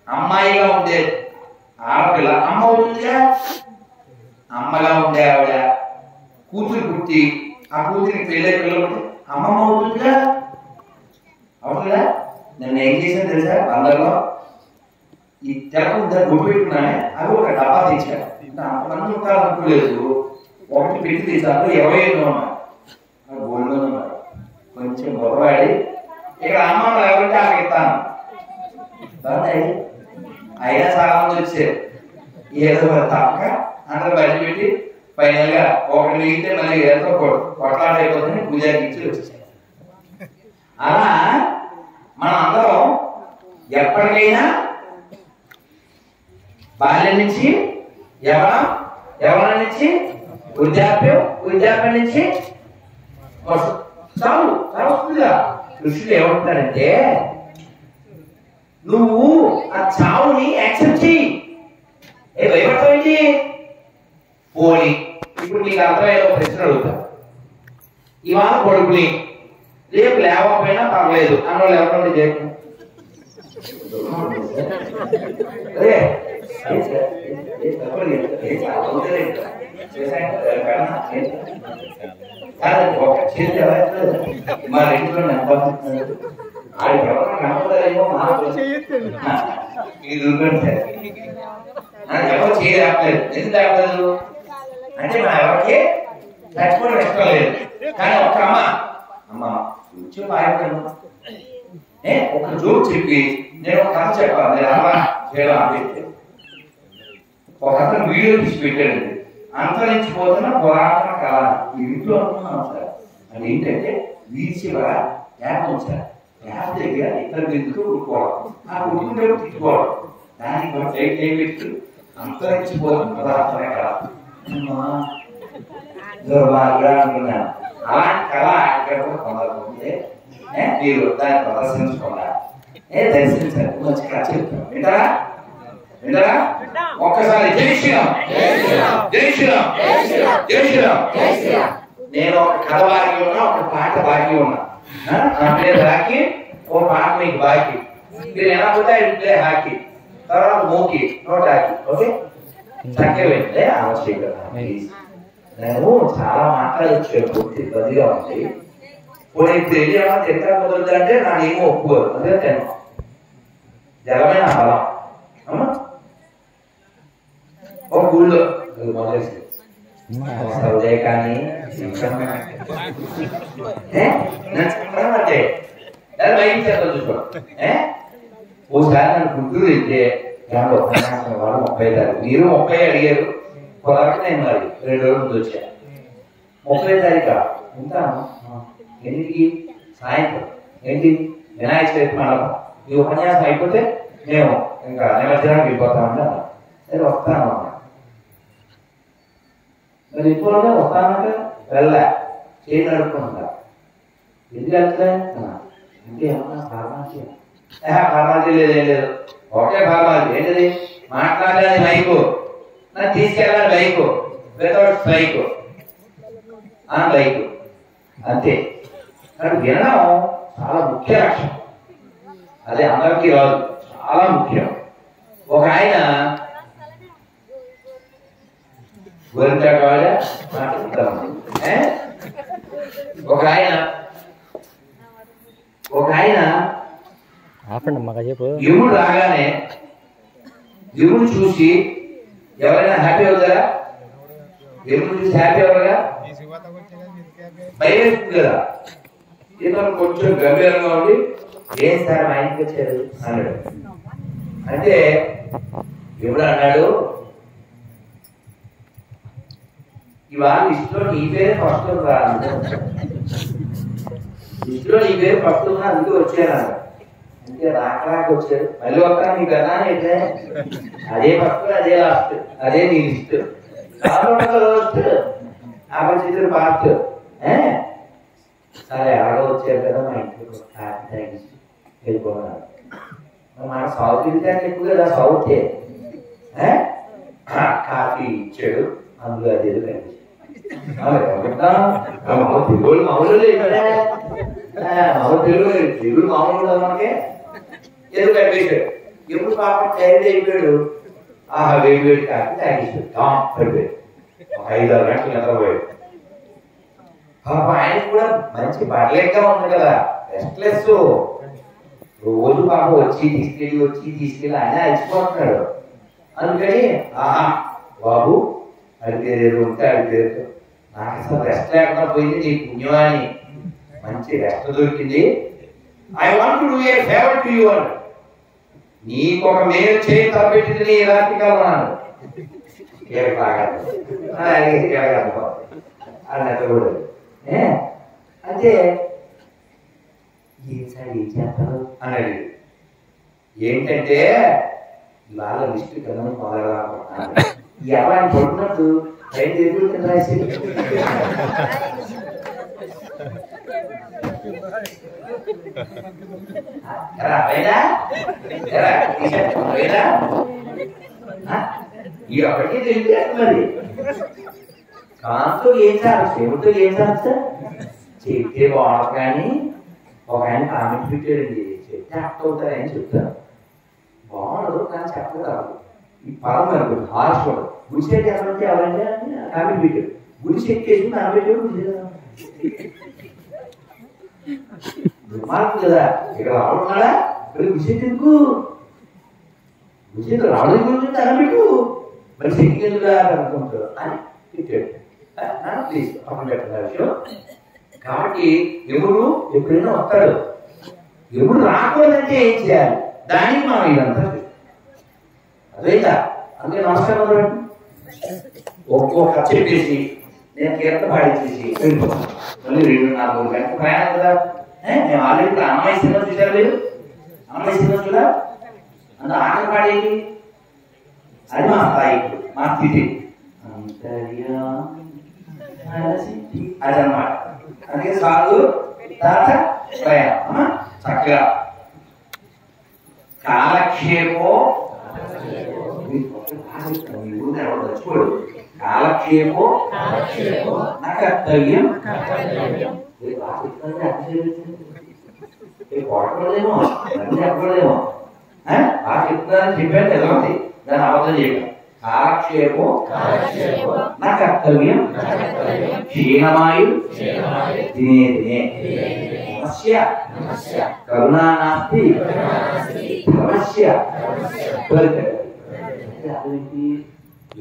అమ్మాయిగా ఉండే ఆడపిల్ల అమ్మ అవుతుందిగా. అమ్మగా ఉండే ఆవిడ కూతురు పుట్టి ఆ కూతురికి పెళ్ళే పిల్లలు అమ్మమ్మ అవుతుందిగా, అవుతుందా? నేను ఏం చేశాను తెలుసా? అందరిలో ఈ తెరకు బొట్టు పెట్టుకున్నానే, అది ఒక డబ్బా తెచ్చాను. అంతమంది ఉంటారు అనుకోలేదు. ఒకటి పెట్టి తీసాను 25 ఉన్నారు గోల్డ్ ఉన్నారు కొంచెం గొడవాడి ఇక్కడ అమ్మ ఎవరికి అక్కడ ఇస్తాను అయినా చాలా మంది వచ్చారు ఏదో తప్పక అందరూ బయట పెట్టి ఫైనల్ గా ఒకటి మిగిలితే మళ్ళీ ఏదో కొట్లాడైపోతుంది పూజారికి ఇచ్చి వచ్చేసారు. అలా మనం అందరం ఎప్పటికైనా బాల్యం నుంచి యవనం నుంచి వృద్ధాప్యం నుంచి చావు వస్తుందిగా. ఋషులు ఏమంటారంటే నువ్వు ఆ చావుని యాక్సెప్ట్ చెయ్యి. భయపడతావేంటి? పోనీ ఇప్పుడు నీకు అర్థమయ్యే ఒక ప్రశ్న అడుగుతా. ఇవాళ కొడుకుని రేపు లేవకపోయినా పర్లేదు అన్నోళ్ళు ఎవరు చేయకు. ఒక చేతి మా ఇంట్లో ఆడికి ఎవరైనా కనపడరేమో ఎవరు చేయలేదు. ఎందుకు ఆపలేదు అంటే మా ఎవరికి చచ్చిపోవడం ఇష్టం లేదు. కానీ ఒక అమ్మ కూర్చొని ఆగిపోయాను ఒక జోక్ చెప్పి నేను ఒక కథ చెప్పాను. నేను అలా చేయడం ఆపేస్తే ఒక అతను వీడియో తీసి పెట్టాడండి. అంతరించిపోతున్న పురాతన కళ ఈ ఇంట్లో అనుకున్నాం సార్. అది ఏంటంటే వీధి చివర యాప్ ఉంది సార్. యాప్ దగ్గర ఇతర బిందుకు ఉడుకోవడం, ఆ ఉడుకుంటే తిట్టుకోవడం, దానికి పెట్టి అంతరించిపోతున్న పురాతన కళ అనుకున్నాను. అలాంటి కళ ఇక్కడ కూడా పొందకపోతే మీరు దాన్ని ప్రదర్శించకుండా దర్శించారు. మంచి కథ చెప్తాను. వింటారా? ఒక్కసారి జై శ్రీరామ్, జై శ్రీరామ్, జై శ్రీరామ్. నేను ఒక కథ బాకీ ఉన్నా, ఒక పాట బాకీ ఉన్నా. నా పేరు రాకి, ఓ పాట మీకు బాకీ. మీరు ఎలా పోతే ప్లే హాకీ, తర్వాత మోకి నోట్ హాకీ. ఓకే చక్కగా వెళ్తే ఆవశ్యకత. నేను చాలా మాట్లాడచ్చు, పూర్తి ఇబ్బందిగా ఉంది. ఇప్పుడు ఏమైనా తింటా కుదరదంటే నాకేమో ఒప్పుకోరు. అదే నేను జలమైన బలం. ఒక ఊళ్ళో మొదలేసి కానీ చూసుకో. ఓసారి నన్ను గుంటూరు వెళ్తే దాంట్లో వాళ్ళు 30 తారీఖు, మీరు 30 అడిగారు. కుదరక నేను మరి 2 రోజుల ముందు వచ్చా. 30 తారీఖు ఉంటాను. ఎందుకు? సాయంత్రం ఏంటి వినాయక చవితి మండపం. ఈ ఉపన్యాసం అయిపోతే మేము ఇంకా నిమజ్జనానికి వెళ్ళిపోతామంటే సరే వస్తాను అన్న. మరి ఎక్కువగా వస్తానంటే వెళ్ళా, చేయి నడుపుకుంటా. ఎందుకు వెళ్తా అంటే ఏమన్నా ఫార్మాలిటీ? ఫార్మాలిటీ లేదేం లేదు, ఒకే ఫార్మాలిటీ. ఏంటిది? మాట్లాడాలి మైకు, నన్ను తీసుకెళ్ళాలి బైకు, వితౌట్ బైకు బైకు అంతే. కానీ వినడం చాలా ముఖ్య లక్ష్యం. అదే అందరికీ రాదు, చాలా ముఖ్యం. ఒక ఆయన ఒక ఆయన ఎముడు రాగానే ఎముడు చూసి ఎవరైనా హ్యాపీ అవుతారా? ఎముడు చూసి హ్యాపీ అవ్వరుగా, భయం వేస్తుంది కదా. ఇతను కొంచెం గంభీరంగా ఉండి ఏం సార్ మా ఇంటికి వచ్చారు అన్నాడు. అంటే ఎముడు అన్నాడు, ఇవాళ లిస్టులో నీ పేరు ఫస్ట్ రాదు, లిస్టులో నీ పేరు ఫస్ట్ ఉన్నా అందుకే వచ్చాను. అంటే రాక వచ్చాడు, మళ్ళీ వస్తాను నీకు కదా అయితే అదే ఫస్ట్ అదే లాస్ట్, అదే నీ లిస్ట్. Last ఆపరిచితుడు part. సరే అలాగే వచ్చారు కదా మా ఇంటికి వెళ్ళిపోతున్నాను. మన సౌత్ ఇండియన్ ఎక్కువ కదా, సౌతే కాఫీ ఇచ్చాడు, అందులో అది ఏదో కనిపించింది. తెలుగు మామూలు తెలుగు మామూలు మనకి ఏదో కనిపించాడు. ఎప్పుడు పాప టైర్ అయిపోయాడు. వేడి వేడి కాఫీ తాగేసాడు. పడిపోయాడు. ఒక 5-6 గంటలు నిద్రపోయాడు. పాప ఆయన కూడా మంచి బడలేక ఉంది కదా, రెస్ట్లెస్. రోజు పాప వచ్చి తీసుకెళ్ళి ఆయన అలసిపోతున్నాడు. అందుకని బాబు అడిగేది ఉంటే అడిగేది నాకు అసలు రెస్ట్ లేకుండా పోయింది, నీ పుణ్యమాని మంచి రెస్ట్ దొరికింది. I want to do a favour to you అన్నాడు. నీకు ఒక మేలు చేయి తలపెట్టింది నీ రాత్రి కాలం అన్నాడు. అన్నట్టు కూడా అంటే ఏం సార్ ఏం చేస్తారు అన్నాడు. ఏంటంటే ఇవాళ లిస్ట్ కదా మొదలగా ఎవరు పడుతున్నట్టు ట్రైన్ ఎదురు రాసి ఎవరికి తెలియదు మరి. కాంతో ఏం సార్ చెబుతూ ఏం సార్ చెప్తే బాగుండదు. కానీ ఒక ఆయన కామెంట్ పెట్టాడండి, చెప్తే అర్థం అవుతారని చెప్తాను. బాగుండదు కానీ చెప్పరాదు. ఈ పరం అనుకోండి హాస్పిటల్ గుడిసెట్టి ఎవరంటే ఎవరంటే కామెంట్ పెట్టాడు. గుడిసె ఎక్కేసి నా పెట్టాడు దుర్మార్గం కదా. ఇక్కడ రావడం ఇక్కడ గుడిసెట్టి ఎందుకు గుడిసెట్టి రావడం గురించి అనబెట్టు మరి శక్తి ఎందుకు అనుకుంటాడు అని పెట్టాడు. ప్లీజ్ అప్పుడు పెట్టిన విషయం. కాబట్టి ఎముడు ఎప్పుడైనా వస్తాడు. ఎముడు రాకూడదంటే ఏం చేయాలి, దానికి మనం ఇదంతా అదేదా. అందుకే నమస్కారం చూడండి. ఒక్కొక్క చెప్పేసి నేను కీర్త పాడించేసి మళ్ళీ 2-4 గంటల ప్రయాణం కదా. మేము ఆల్రెడీ అమ్మాయి సినిమా చూసారు మీరు, అమ్మాయి సినిమా చూడా అంత ఆటలు పాడేది అది మా స్థాయి, మా స్థితి అదనమాట. అందుకే సాగు తర్వాత ప్రయాణం చక్కగా కాలక్షేపో చచ్చిపోడు. కాలక్షేపో నా కర్తవ్యం కొట్టకూడదేమో చెప్పకూడదేమో బాగా చెప్తున్నారని చెప్పాను ఎలా ఉంది, దాన్ని అబద్ధం చేయడం. కాలక్షేపో నా కర్తవ్యం క్షీణమాయు తినే తినే సమస్య కరుణా నాస్తి సమస్య.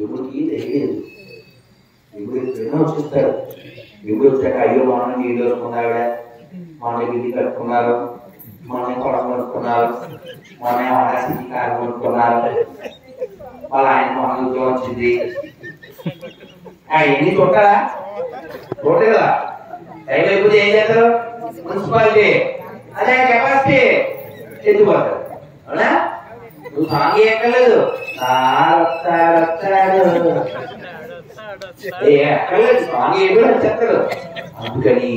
ఎముడికి తెలియదు. ఎముడు ఎప్పుడైనా వచ్చేస్తాడు. ఎముడు వచ్చాక అయ్యో మొన్న నీళ్ళు వేసుకున్నావిడ, మొన్న గిడ్డి కట్టుకున్నారు, మొన్న కొడ కొనుక్కున్నారు, మొన్న ఆకాశకి కారు కొనుక్కున్నారు, వాళ్ళ ఆయన మొన్న ఉద్యోగం వచ్చింది. ఎన్ని చూడతారా చూడదు కదా. టైం అయిపోతే ఏం చేస్తారు, మున్సిపాలిటీ అదే కెపాసిటీ ఎత్తిపోతారు. అవునా? నువ్వు సాంగ్ ఎక్కర్లేదు, ఎక్కర్లేదు సాంగ్ ఏదో చెప్తారు. అందుకని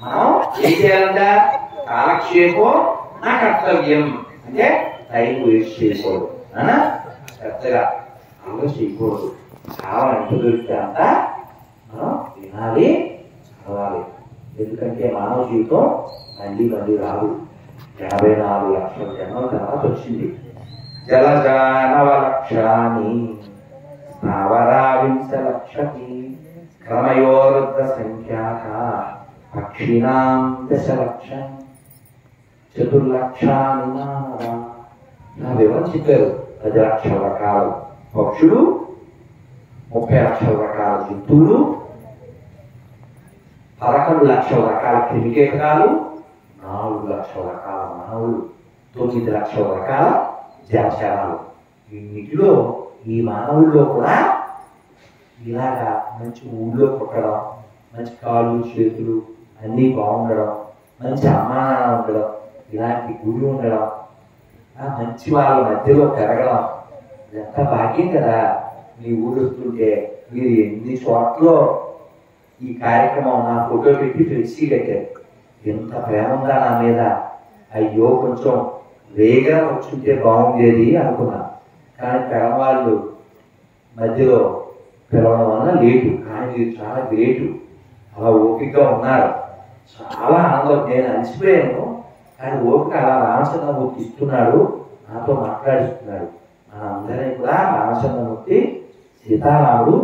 మనం ఏం చేయాలంట, కాలక్షేపం నా కర్తవ్యం అంటే టైం వేస్ట్ చేయకూడదు, పెద్దగా అలా చేయకూడదు. కావాలంటే దొరికితే అంతా మనం వినాలి, చదవాలి. ఎందుకంటే మానవ జీవితం మళ్ళీ మళ్ళీ రాదు. 84 లక్షల జన్మల తర్వాత వచ్చింది. జలజానవలక్షాని స్థావరావింశ లక్షతి క్రమయోరుద్ధ సంఖ్యాక పక్షిణాం 10 లక్షం 4 లక్షాని మానవ. నా వివరం చెప్పారు. 10 లక్షల రకాల పక్షులు, 30 లక్షల రకాల జంతువులు, 11 లక్షల రకాల క్రిమికీటకాలు, 4 లక్షల రకాల మానవులు, 9 లక్షల రకాల జలచరాలు. వీటిలో ఈ మానవుల్లో కూడా ఇలాగా మంచి ఊళ్ళో పుట్టడం, మంచి కాళ్ళు చేతులు అన్నీ బాగుండడం, మంచి అమ్మానాన్న ఉండడం, ఇలాంటి గుడి ఉండడం, మంచి వాళ్ళ మధ్యలో పెరగడం, ఇదంతా భాగ్యం కదా. మీ ఊరు వస్తుంటే మీరు ఎన్ని చోట్ల ఈ కార్యక్రమం నా ఫోటో పెట్టి ఫ్లెక్సీ కట్టారు. ఎంత ప్రేమంగా నా మీద. అయ్యో కొంచెం వేగంగా వచ్చుంటే బాగుండేది అనుకున్నా. కానీ పెరవాళ్ళు మధ్యలో పిలవడం వల్ల లేటు. కానీ మీరు చాలా గ్రేటు, అలా ఓపికగా ఉన్నారు. చాలా ఆనందం. నేను అలసిపోయాను కానీ ఓపిక అలా రామచంద్రమూర్తి ఇస్తున్నాడు, నాతో మాట్లాడిస్తున్నాడు. మన అందరినీ కూడా రామచంద్రమూర్తి సీతారాముడు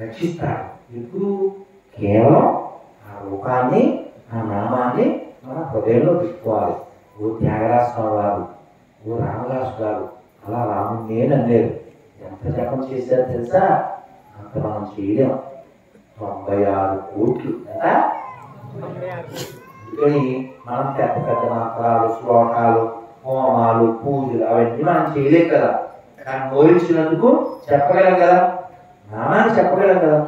రక్షిస్తాడు. ఎప్పుడు కేవలం ఆ రూపాన్ని, ఆ నామాన్ని మన హృదయంలో పెట్టుకోవాలి. ఓ త్యాగరాజ స్వామి వారు, ఓ రామదాసు గారు అలా రాముడు నేను అన్నారు. ఎంత జపం చేశారో తెలుసా? అంత మనం చేయలేం. 96 కోట్లు. అందుకని మనం పెద్ద పెద్ద మంత్రాలు, శ్లోకాలు, హోమాలు, పూజలు అవన్నీ మనం చేయలేం కదా. కానీ నోరించినందుకు చెప్పగలం కదా, నామాన్ని చెప్పగలం కదా.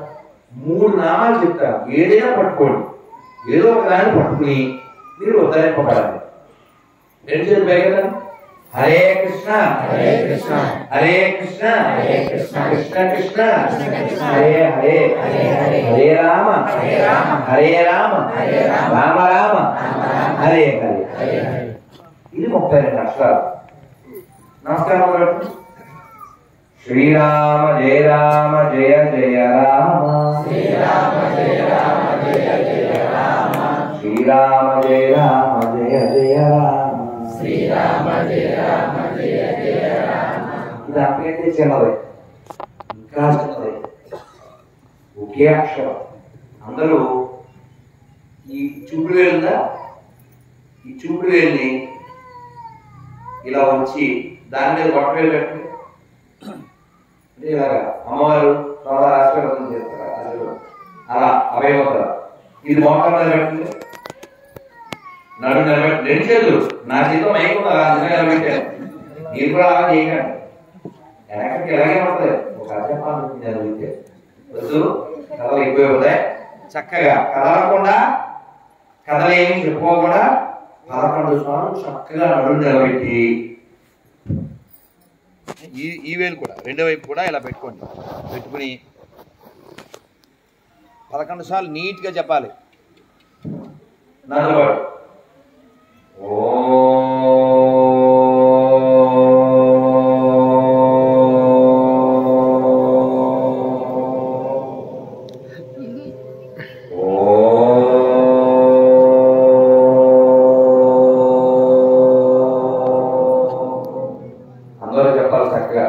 3 నామాలు చెప్తారు, ఏదైనా పట్టుకోండి, ఏదో ఒక దాన్ని పట్టుకుని మీరు ఉద్ధరింపబడాలి. 2 చేతులు పైకెత్తండి. హరే కృష్ణ హరే కృష్ణ హరే కృష్ణ హరే కృష్ణ కృష్ణ కృష్ణ హరే హరే హరే రామ హరే రామ రామ రామ హరే హరే. ఇది 32 అక్షరాలు. నమస్కారం. శ్రీరామ జయ రామ జయ జయ రామ శ్రీరామ జయ రామ జయ జయ రామ శ్రీరామ జయ రామ జయ జయ రామ శ్రీరామ జయ రామ జయ జయ రామ. ఇది అంతకంటే చిన్నది, ఇంకా చిన్నది, ఒకే అక్షరం. అందరూ ఈ చూపుడు వేలుందా, ఈ చూపుడు వేలుని ఇలా ఉంచి దాని మీద బొట్ట వేలు పెట్టి అంటే ఇలాగా అమ్మవారు ఆశీర్వాదం చేస్తారు, అలా అవయవతారు. ఇది మోకాళ్ళ మీద పెట్టండి, నడు నిలబెట్టి 2 చేతులు. నా చేతిలో మైకుండా నిలబెట్టాను, మీరు కూడా అలా చేయకండి. వెనకకి ఇలాగే ఉంటుంది. ఒక అర్థపాలు జరిగితే వద్దు, కథలు ఎక్కువైపోతాయి. చక్కగా కదలకుండా, కథలేమి చెప్పుకోకుండా 11 సార్లు చక్కగా నడుము నిలబెట్టి ఈ వేలు కూడా 2వ వైపు కూడా ఇలా పెట్టుకోండి. పెట్టుకుని 11 సార్లు నీట్గా చెప్పాలి. నడవడు. అందరూ చెప్పాలి చక్కగా.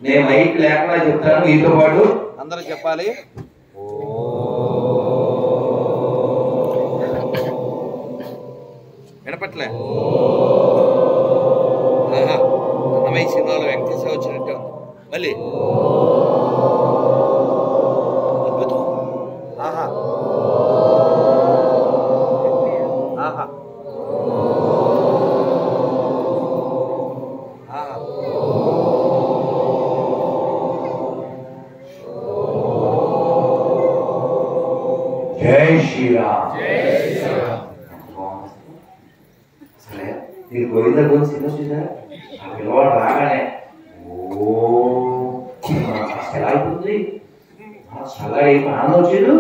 నేను మైక్ లేకుండా చెప్తాను, మీతో పాటు అందరూ చెప్పాలి. వినపట్లే? అన్నమయ్య సినిమాలో వెంకటేశ్వర వచ్చినట్టే ఉంది. మళ్ళీ అద్భుతం. ఆహా ఆహా ఆహా. జై శ్రీరామ్. అసలే మీరు గోవింద గురించి చూసారా? ఆ పిల్లవాడు రాగానే ఎలా అయిపోతుంది, చాలా ఆనందం వచ్చేది.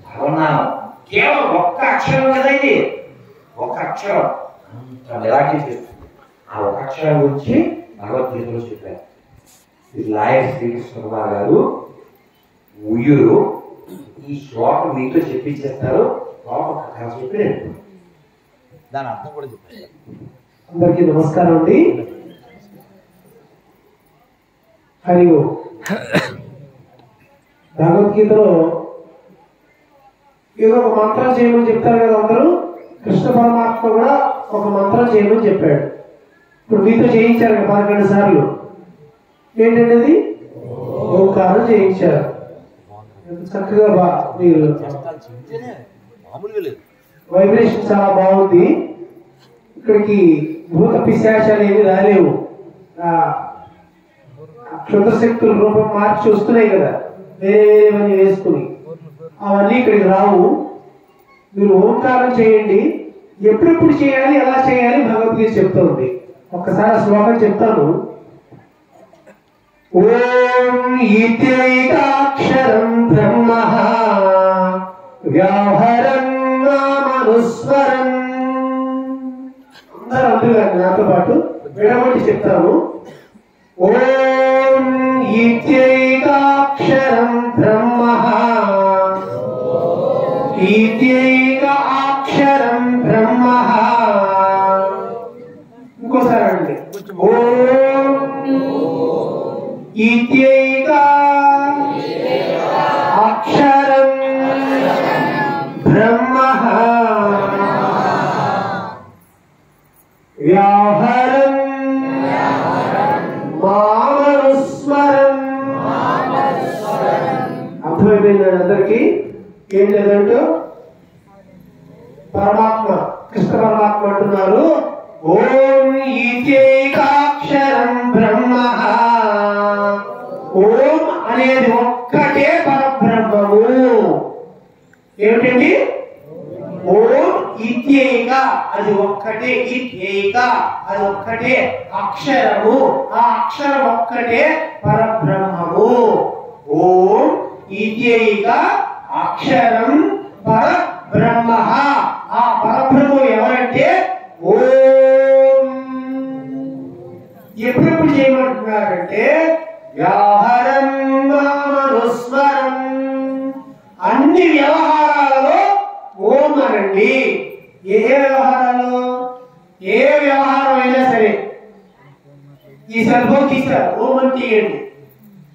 భగవన్నామం కేవలం ఒక్క అక్షరం కదా, ఇది ఒక అక్షరం అంత నిరాకరి చేస్తుంది. ఆ ఒక అక్షరం గురించి భగవద్గీతలో చెప్పారు. ఇది లాయర్ శ్రీకృష్ణ కుమార్ గారు ఉయ్యూరు. ఈ శ్లోకం మీతో చెప్పించేస్తారు. ఒక కథ చెప్పి దాని అర్థం కూడా చెప్పారు. అందరికీ నమస్కారం అండి. హరి ఓం. భగవద్గీతలో ఏదో ఒక మంత్రం చేయమని చెప్తారు కదా అందరూ. కృష్ణ పరమాత్మ కూడా ఒక మంత్రం చేయమని చెప్పాడు. ఇప్పుడు మీతో చేయించారు 11 సార్లు. ఏంటంటే అది ఓంకారం చేయించారు. చక్కగా మీరు వైబ్రేషన్ చాలా బాగుంది. ఇక్కడికి భూత పిశాచాలు ఏమి రాలేవు. క్షుద్రశక్తుల రూపం మార్చి వస్తున్నాయి కదా, వేరే వేరేవన్నీ వేసుకుని, అవన్నీ ఇక్కడికి రావు. మీరు ఓంకారం చేయండి. ఎప్పుడెప్పుడు చేయాలి, ఎలా చేయాలి భగవద్గీత చెప్తూ ఉంది. ఒక్కసారి శ్లోకం చెప్తాను. ఓం ఇత్యైకాక్షరం బ్రహ్మ వ్యాహరం నామనుస్మరన్. అందరూ అందుగా నాతో పాటు విడమని చెప్తాను. ఓం ఇత్యైకాక్షరం బ్రహ్మ, ఇత్యైకాక్షరం బ్రహ్మ. ఇంకోసారి అండి. ఓం ఇత్యైకాక్షరం బ్రహ్మ వ్యాహరం మామనుస్మరం. అర్థమైపోయింది అందరికి? ఏం లేదంటూ పరమాత్మ కృష్ణ పరమాత్మ అంటున్నారు ఓం ఇత్యైకాక్షరం బ్రహ్మ. ఓం అనేది ఒక్కటే పరబ్రహ్మము. ఏమిటండి? ఓం ఇత్యైక అది ఒక్కటే, ఇత్యైక అది ఒక్కటే అక్షరము, ఆ అక్షరం ఒక్కటే పరబ్రహ్మము. ఓం ఇత్యైక అక్షరం పరబ్రహ్మ. ఆ పరబ్రహ్మము ఎవరంటే ఓం. ఎప్పుడెప్పుడు చేయమంటున్నారంటే వ్యవహారం మామనుస్మరం. అన్ని వ్యవహారాలలో ఓం అనండి. ఏ వ్యవహారాలు? ఏ వ్యవహారం అయినా సరే, ఈ సెల్ ఫోన్ తీశారు ఓం అని తీయండి,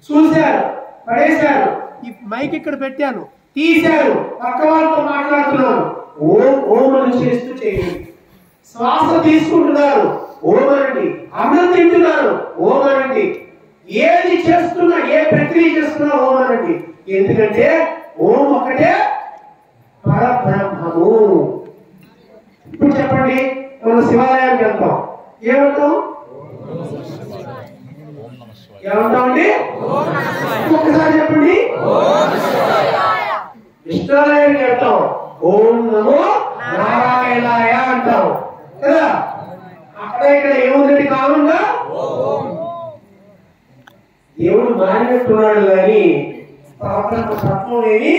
చూశారు పడేశారు, ఈ మైక్ ఇక్కడ పెట్టాను తీశారు, పక్క వాళ్ళతో మాట్లాడుతున్నారు ఓం ఓం అని చేస్తూ చేయండి. శ్వాస తీసుకుంటున్నారు ఓం అనండి, అన్నం తింటున్నారు ఓం అనండి, ఏది చేస్తున్నా ఏ ప్రక్రియ చేస్తున్నా ఓం అనండి. ఎందుకంటే ఓం ఒకటే పరబ్రహ్మము. ఇప్పుడు చెప్పండి, మనం శివాలయానికి వెళ్తాం, ఏమంటాం? ఏమంటామండి? ఒక్కసారి చెప్పండి. విష్ణులయానికి వెళ్తాం, ఓం నమో నారాయణాయ అంటాం కదా. అక్కడ ఇక్కడ ఏముందండి కామన్ గా? దేవుడు మారినట్టున్నాడు కానీ పరబ్రహ్మ తత్వం ఏమి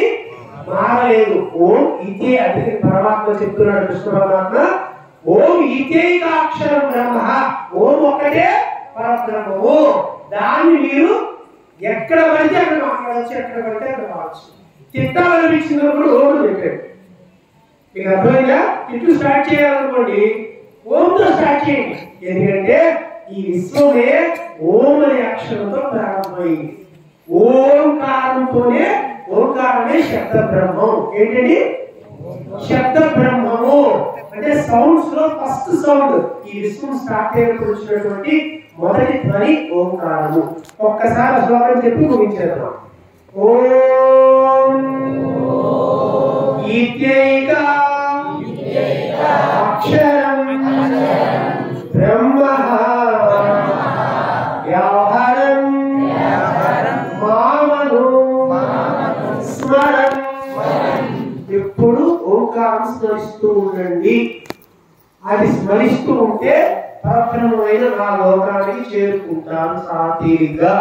మారలేదు. ఓం ఇదే అంటే పరమాత్మ చెప్తున్నాడు కృష్ణ పరమాత్మ. ఓం ఇదేకాక్షరం బ్రహ్మ. ఓం ఒక్కటే పరబ్రహ్మము. దాన్ని మీరు ఎక్కడ పడితే అక్కడ మాట్లాడచ్చు, ఎక్కడ పడితే అక్కడ మాట్లాడచ్చు. తిట్టాలనిపించినప్పుడు ఓం చెప్పాడు. మీకు అర్థమైందా? తిట్టు స్టార్ట్ చేయాలనుకోండి ఓంతో స్టార్ట్ చేయండి. ఎందుకంటే ఈ విశ్వమే ఓం అనే అక్షరంతో ప్రారంభమైంది. ఓంకారంతోనే, ఓంకారమే శబ్ద బ్రహ్మం. ఏంటండి? శబ్ద బ్రహ్మము అంటే సౌండ్స్ లో ఫస్ట్ సౌండ్. ఈ విశ్వం స్టార్ట్ అయినప్పుడు వచ్చినటువంటి మొదటి ధ్వని ఓంకారము. ఒక్కసారి శ్లోకం చెప్పి ముగించేద్దాం. ఓం ఇత్యైక అక్షరం బ్రహ్మ వ్యవహారం మామను స్మరం. ఎప్పుడు ఓంకారం స్మరిస్తూ ఉండండి. అది స్మరిస్తూ ఉంటే పరబ్రహ్మమైన నా లోకానికి చేరుకుంటాను సాతీరిగా.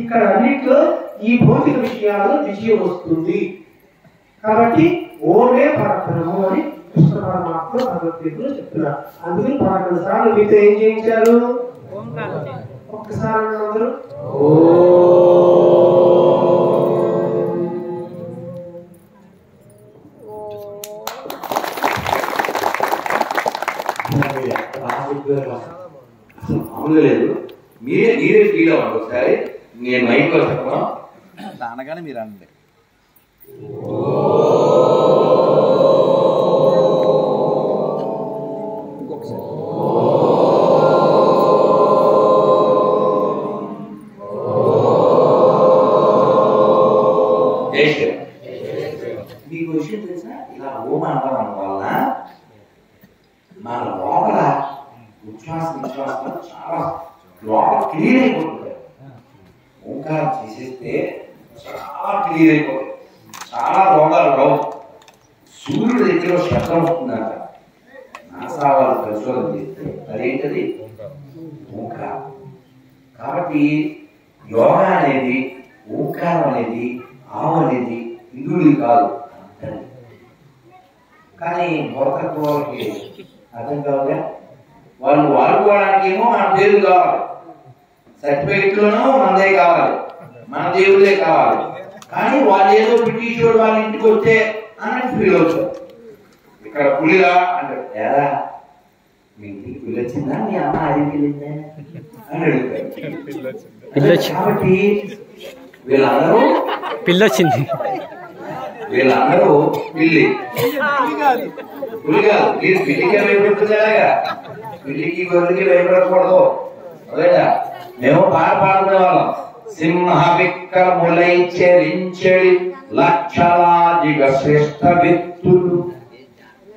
ఇక్కడ అన్నిట్లో ఈ భౌతిక విషయాలు విజయం వస్తుంది. కాబట్టి ఓమే పరబ్రహ్మం అని కృష్ణ పరమాత్మ భగవద్గీతలో చెప్తున్నారు. అందుకని 11 సార్లు మీతో ఏం చేయించారు? ఒక్కసారి అందరూ మామూలుగా లేదు. మీరే ఫీల్ అవ్వండి ఒకసారి. నేను మైక్ లో చెప్పడం అనగానే మీరు అనండి. మీకు విషయం తెలుసా? ఇలా ఓం అనడం వల్ల మన లోపల విశ్వాసం చాలా లోపల క్లియర్ అయిపోతుంది. ఓంకారం చేసేస్తే చాలా క్లియర్ అయిపోతుంది. చాలా రోగాలు రావు. సూర్యుడి దగ్గర శబ్దం వస్తుందంట. నాసా వాళ్ళు పరిశోధన చేస్తే అదేంటది? ఓంకారం. కాబట్టి యోగా అనేది, ఓంకారం అనేది, ఆవు అనేది హిందువులు కాదు. కానీ భౌతత్వానికి అర్థం కావుగా వాళ్ళు వాడుకోవడానికి ఏమో మన పేరు కావాలి, సర్టిఫికెట్లోనూ మనదే కావాలి, మన దేవుడే కావాలి. కానీ వాళ్ళు ఏదో బ్రిటిష్ వాడు వాళ్ళ ఇంటికి వస్తే అన్నట్టు ఫీల్ అవుతారు. ఇక్కడ పులిగా అంటారు, ఏదా మీ ఇంటికి పులి వచ్చిందా, మీ అమ్మ అడిగి వెళ్ళిందా అని అడుగుతారు. కాబట్టి వీళ్ళందరూ పిల్లొచ్చింది, వీళ్ళందరూ పిల్లి పులి కాదు. మీరు పిల్లికే భయపడుతున్నాగా, పిల్లికి గొర్రెకి భయపడకూడదు. అదేనా మేము పాట పాడుకునే వాళ్ళం, సింహ విక్రములై చెరించెడి లక్షలాదిగ శ్రేష్ఠ వ్యక్తులు.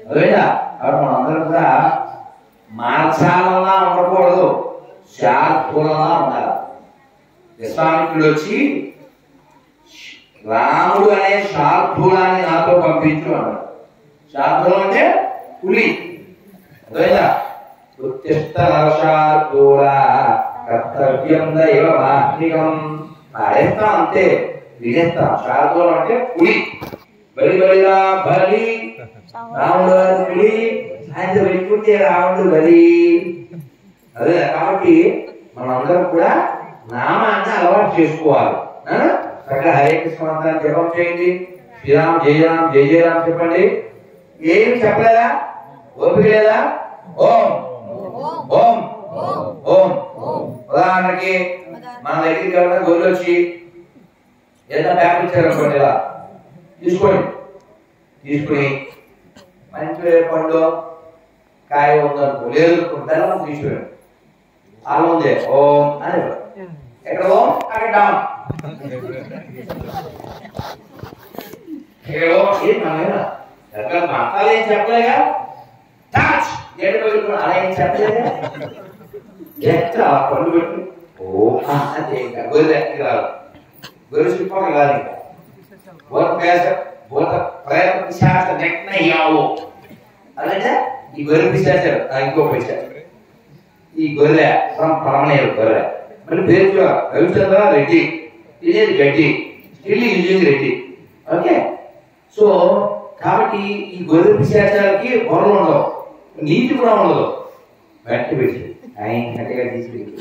అదేనా మనందరూ కూడా మార్చాలన్నా ఉండకూడదు, శార్పులలా ఉండాలి. విశ్వామిత్రుడు వచ్చి రాముడు అనే శార్పులాన్ని నాతో పంపించు అన్నాడు. శార్పులం అంటే పులి. అదేనా ఉత్తిష్ట నరశార్దూలా కర్తవ్యం దైవ మాహ్నికం. పాడేస్తాం అంతే, వినేస్తాం. శార్దూలం అంటే పులి. బలి బలిగా బలి, రాముడు పులి, ఆయన వెళ్ళిపోతే రాముడు బలి. అదే కాబట్టి మనందరం కూడా నామాన్ని అలవాటు చేసుకోవాలి. అక్కడ హరే కృష్ణ మంత్రాన్ని జపం చేయండి, శ్రీరామ్ జయ రామ్ జయ జయ రామ్ చెప్పండి. ఏమి చెప్పలేదా, ఓపిక లేదా? ఓం ఓం ఓం. ఉదాహరణకి మన దగ్గరికి ఎవరైనా గొర్రెలు వచ్చి ఏదైనా పేపర్ ఇచ్చారనుకోండి, ఇలా తీసుకోండి, తీసుకుని మంచి పండు కాయ ఉందనుకో, లేదు బెల్లం తీసుకోండి, అలా ఉంది ఓం అని. ఎక్కడ ఓం అక్కడ డామ్, ఎక్కడ మంతాలు ఏం చెప్పలేగా, అలా ఏం చెప్పలేగా, ఎక్కడ పండు పెట్టి ఓ అంటే ఇంకా గొర్రె ఎక్కడికి రాదు, గొర్రె చుట్టుపక్కల కాదు. ఇంకా ప్రయత్న పిశాచ నెక్నయ్యావు అదే ఈ గొర్రె పిశాచారు. ఇంకో పిశాచ ఈ గొర్రె పరమనేరు గొర్రె, మళ్ళీ పేరు రవిచంద్ర రెడ్డి, తినేది గడ్డి, still using Reddy. Okay, so కాబట్టి ఈ గొర్రె పిశాచాలకి బొరలు ఉండవు, నీటి కూడా ఉండదు. గట్టి పెట్టి గట్టిగా తీసుకెళ్ళి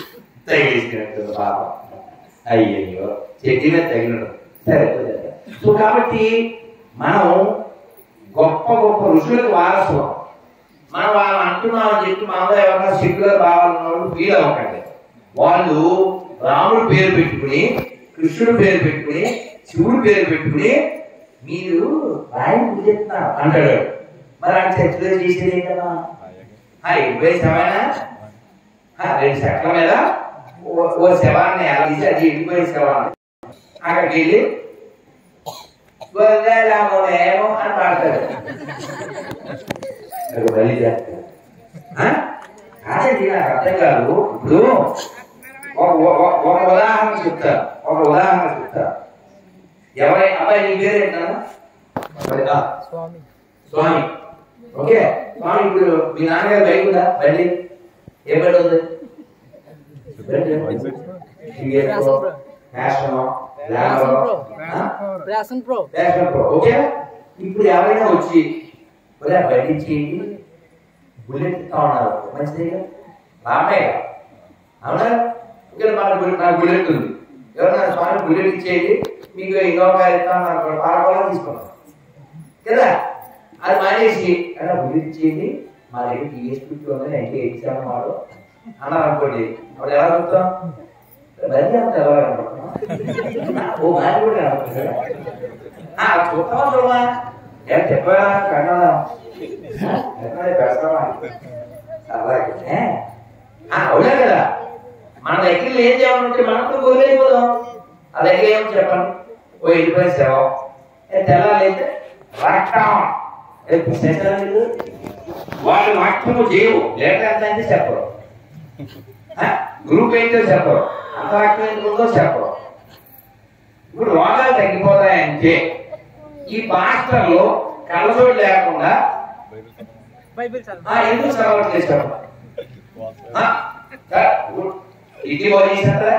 తగిలిసినట్టు పాపం, అయ్యయ్యో చెట్టు మీద తగినట్టు. సరే, సో కాబట్టి మనం గొప్ప గొప్ప ఋషులకు వారసులం. మనం వాళ్ళు అంటున్నామని చెప్పి మనలో ఎవరైనా సెక్యులర్ భావాలను ఫీల్ అవ్వకండి. వాళ్ళు రాముడు పేరు పెట్టుకుని, కృష్ణుడు పేరు పెట్టుకుని, శివుడు పేరు పెట్టుకుని మీరు ఆయన పూజ చెప్తున్నారు అంటాడు. మరి అంటే సెక్యులర్ చేసేది ఏంటన్నా, 20 శవానా, 2 సెట్ల మీద ఓ శవాన్ని అలా తీసి అది 20 శవాన్ని అక్కడికి వెళ్ళి గొర్రెలేమో అని పాడతాడు. బలి చేస్తాడు. కాదండి, నాకు అర్థం కాదు. ఇప్పుడు ఒక ఉదాహరణ చెప్తా, ఎవరైనా అబ్బాయి నీ పేరేంటా? స్వామి. ఓకే స్వామి, ఇప్పుడు మీ నాన్నగారు బైక్ ఉందా? బండి ఏ బండి ఉంది? ఓకే, ఇప్పుడు ఎవరైనా వచ్చి బండి చేయండి, బుల్లెట్ ఇస్తా ఉన్నారు, మంచిదేగా, రామయ్య అవునా? ఓకే, నాకు బుల్లెట్ ఉంది, ఎవరైనా స్వామి బుల్లెట్ ఇచ్చేయండి, మీకు ఇంకొక ఇస్తా ఉన్నారు, పాలకోవాలని తీసుకున్నాం కదా. అది మానేసి అలా బుల్లెట్ ఇచ్చేయండి, మా దగ్గర టీఎస్పీలో 1987 వాడు అన్నారు అనుకోండి, అప్పుడు ఎలా చూస్తాం? బలి అంత ఎలా కనపడుతున్నాం? ఓ మాది కూడా కనపడుతుంది. చూస్తామా చూడమా? ఏం చెప్పారా కన్నడా పెడతామా? అవునా కదా. మన దగ్గర ఏం చేయాలంటే మనతో గొర్రెపోదాం. ఆ దగ్గర ఏమో చెప్పండి, ఓ 20 శవం తెల్లారైతే రక్తం, వాళ్ళు రక్తము చేయవు, లేక అంటే చెప్పరు, గ్రూప్ ఏంటో చెప్పరు, అంత రక్తం ఎందుకు ఉందో చెప్పరు. ఇప్పుడు రోగాలు తగ్గిపోతాయంటే ఈ పాస్టర్లు కళ్ళజోడు లేకుండా ఎందుకు చదవట్లేదు చేస్తారు? ఇది బాగు చేస్తారా,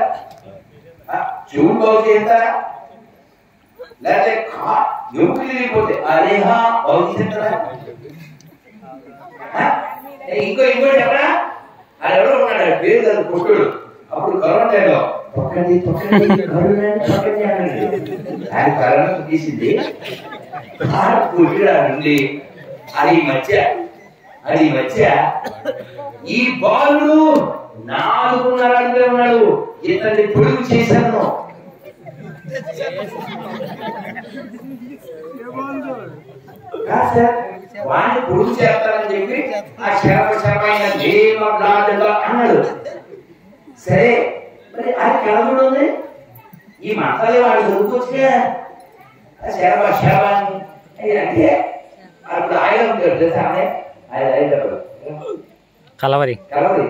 చెవులు బాగు చేస్తారా, లేకపోతే ఎముకలు వెళ్ళిపోతే అరేహా బాగు చేస్తారా? ఇంకోటి చెప్పరా, అది ఎవరో ఉన్నాడు, పేరు కాదు పుట్టుడు. అప్పుడు కరోనా టైంలో తొక్కండి తొక్కండి తొక్కండి అన్నాడు. ఆయన కరోనా తీసింది నుండి అది మధ్య ఈ బాలుడు 4.5 అడుగులే ఉన్నాడు. ఇతన్ని పొడుగు చేశాను. వాడిని పొడుగు చేస్తానని చెప్పి ఆ శరమైన అన్నాడు. సరే మరి అది కలవడం ఉంది. ఈ మంటలే వాడు చదువుకోవచ్చుగా శరభాని అంటే అప్పుడు ఆయన ఉంటాడు తెలుసా? ఆయన కలవరి కలవరి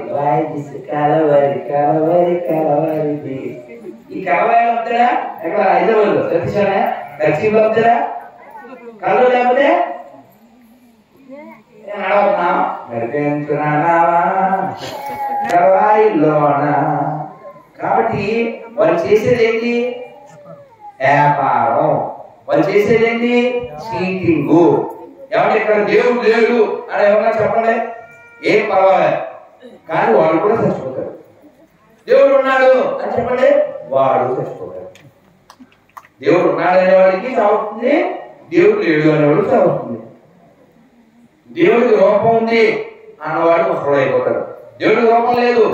కలవరి కలవరి కలవరి. ఈ కలవరి ఉంటాడా ఎక్కడ హైదరాబాద్ తెలిసానే ఖర్చీలో ఉంటాడా? కలవ లేకపోతే కాబట్టి వాళ్ళు చేసేది ఏంటి? వ్యాపారం. వాళ్ళు చేసేది ఏంటి? చీటింగ్. ఏమంటే ఇక్కడ దేవుడు లేడు అని ఏమన్నా చెప్పండి, ఏం పర్వాలేదు. కానీ వాడు కూడా చచ్చిపోతాడు. దేవుడు ఉన్నాడు అని చెప్పండి, వాడు చచ్చిపోతాడు. దేవుడు ఉన్నాడు అనేవాడికి చావుతుంది, దేవుడు లేడు అనేవాడు చావుతుంది. దేవుడికి రూపం ఉంది అన్నవాడు ముసలుడు అయిపోతాడు, దేవుడికి రూపం లేదు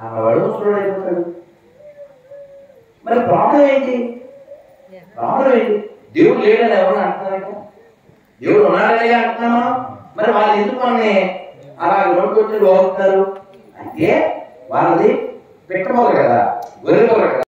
అన్నవాడు ముసలుడు అయిపోతాడు. మరి ప్రాబ్లం ఏంటి? దేవుడు లేడని ఎవరు అంటున్నారు? దేవుడు ఉన్నాడని అంటున్నామా? మరి వాళ్ళు ఎందుకు మనని అలా రోడ్డు బాగుతున్నారు అంటే వాళ్ళది పెట్టబోరు కదా, గొర్రె కదా.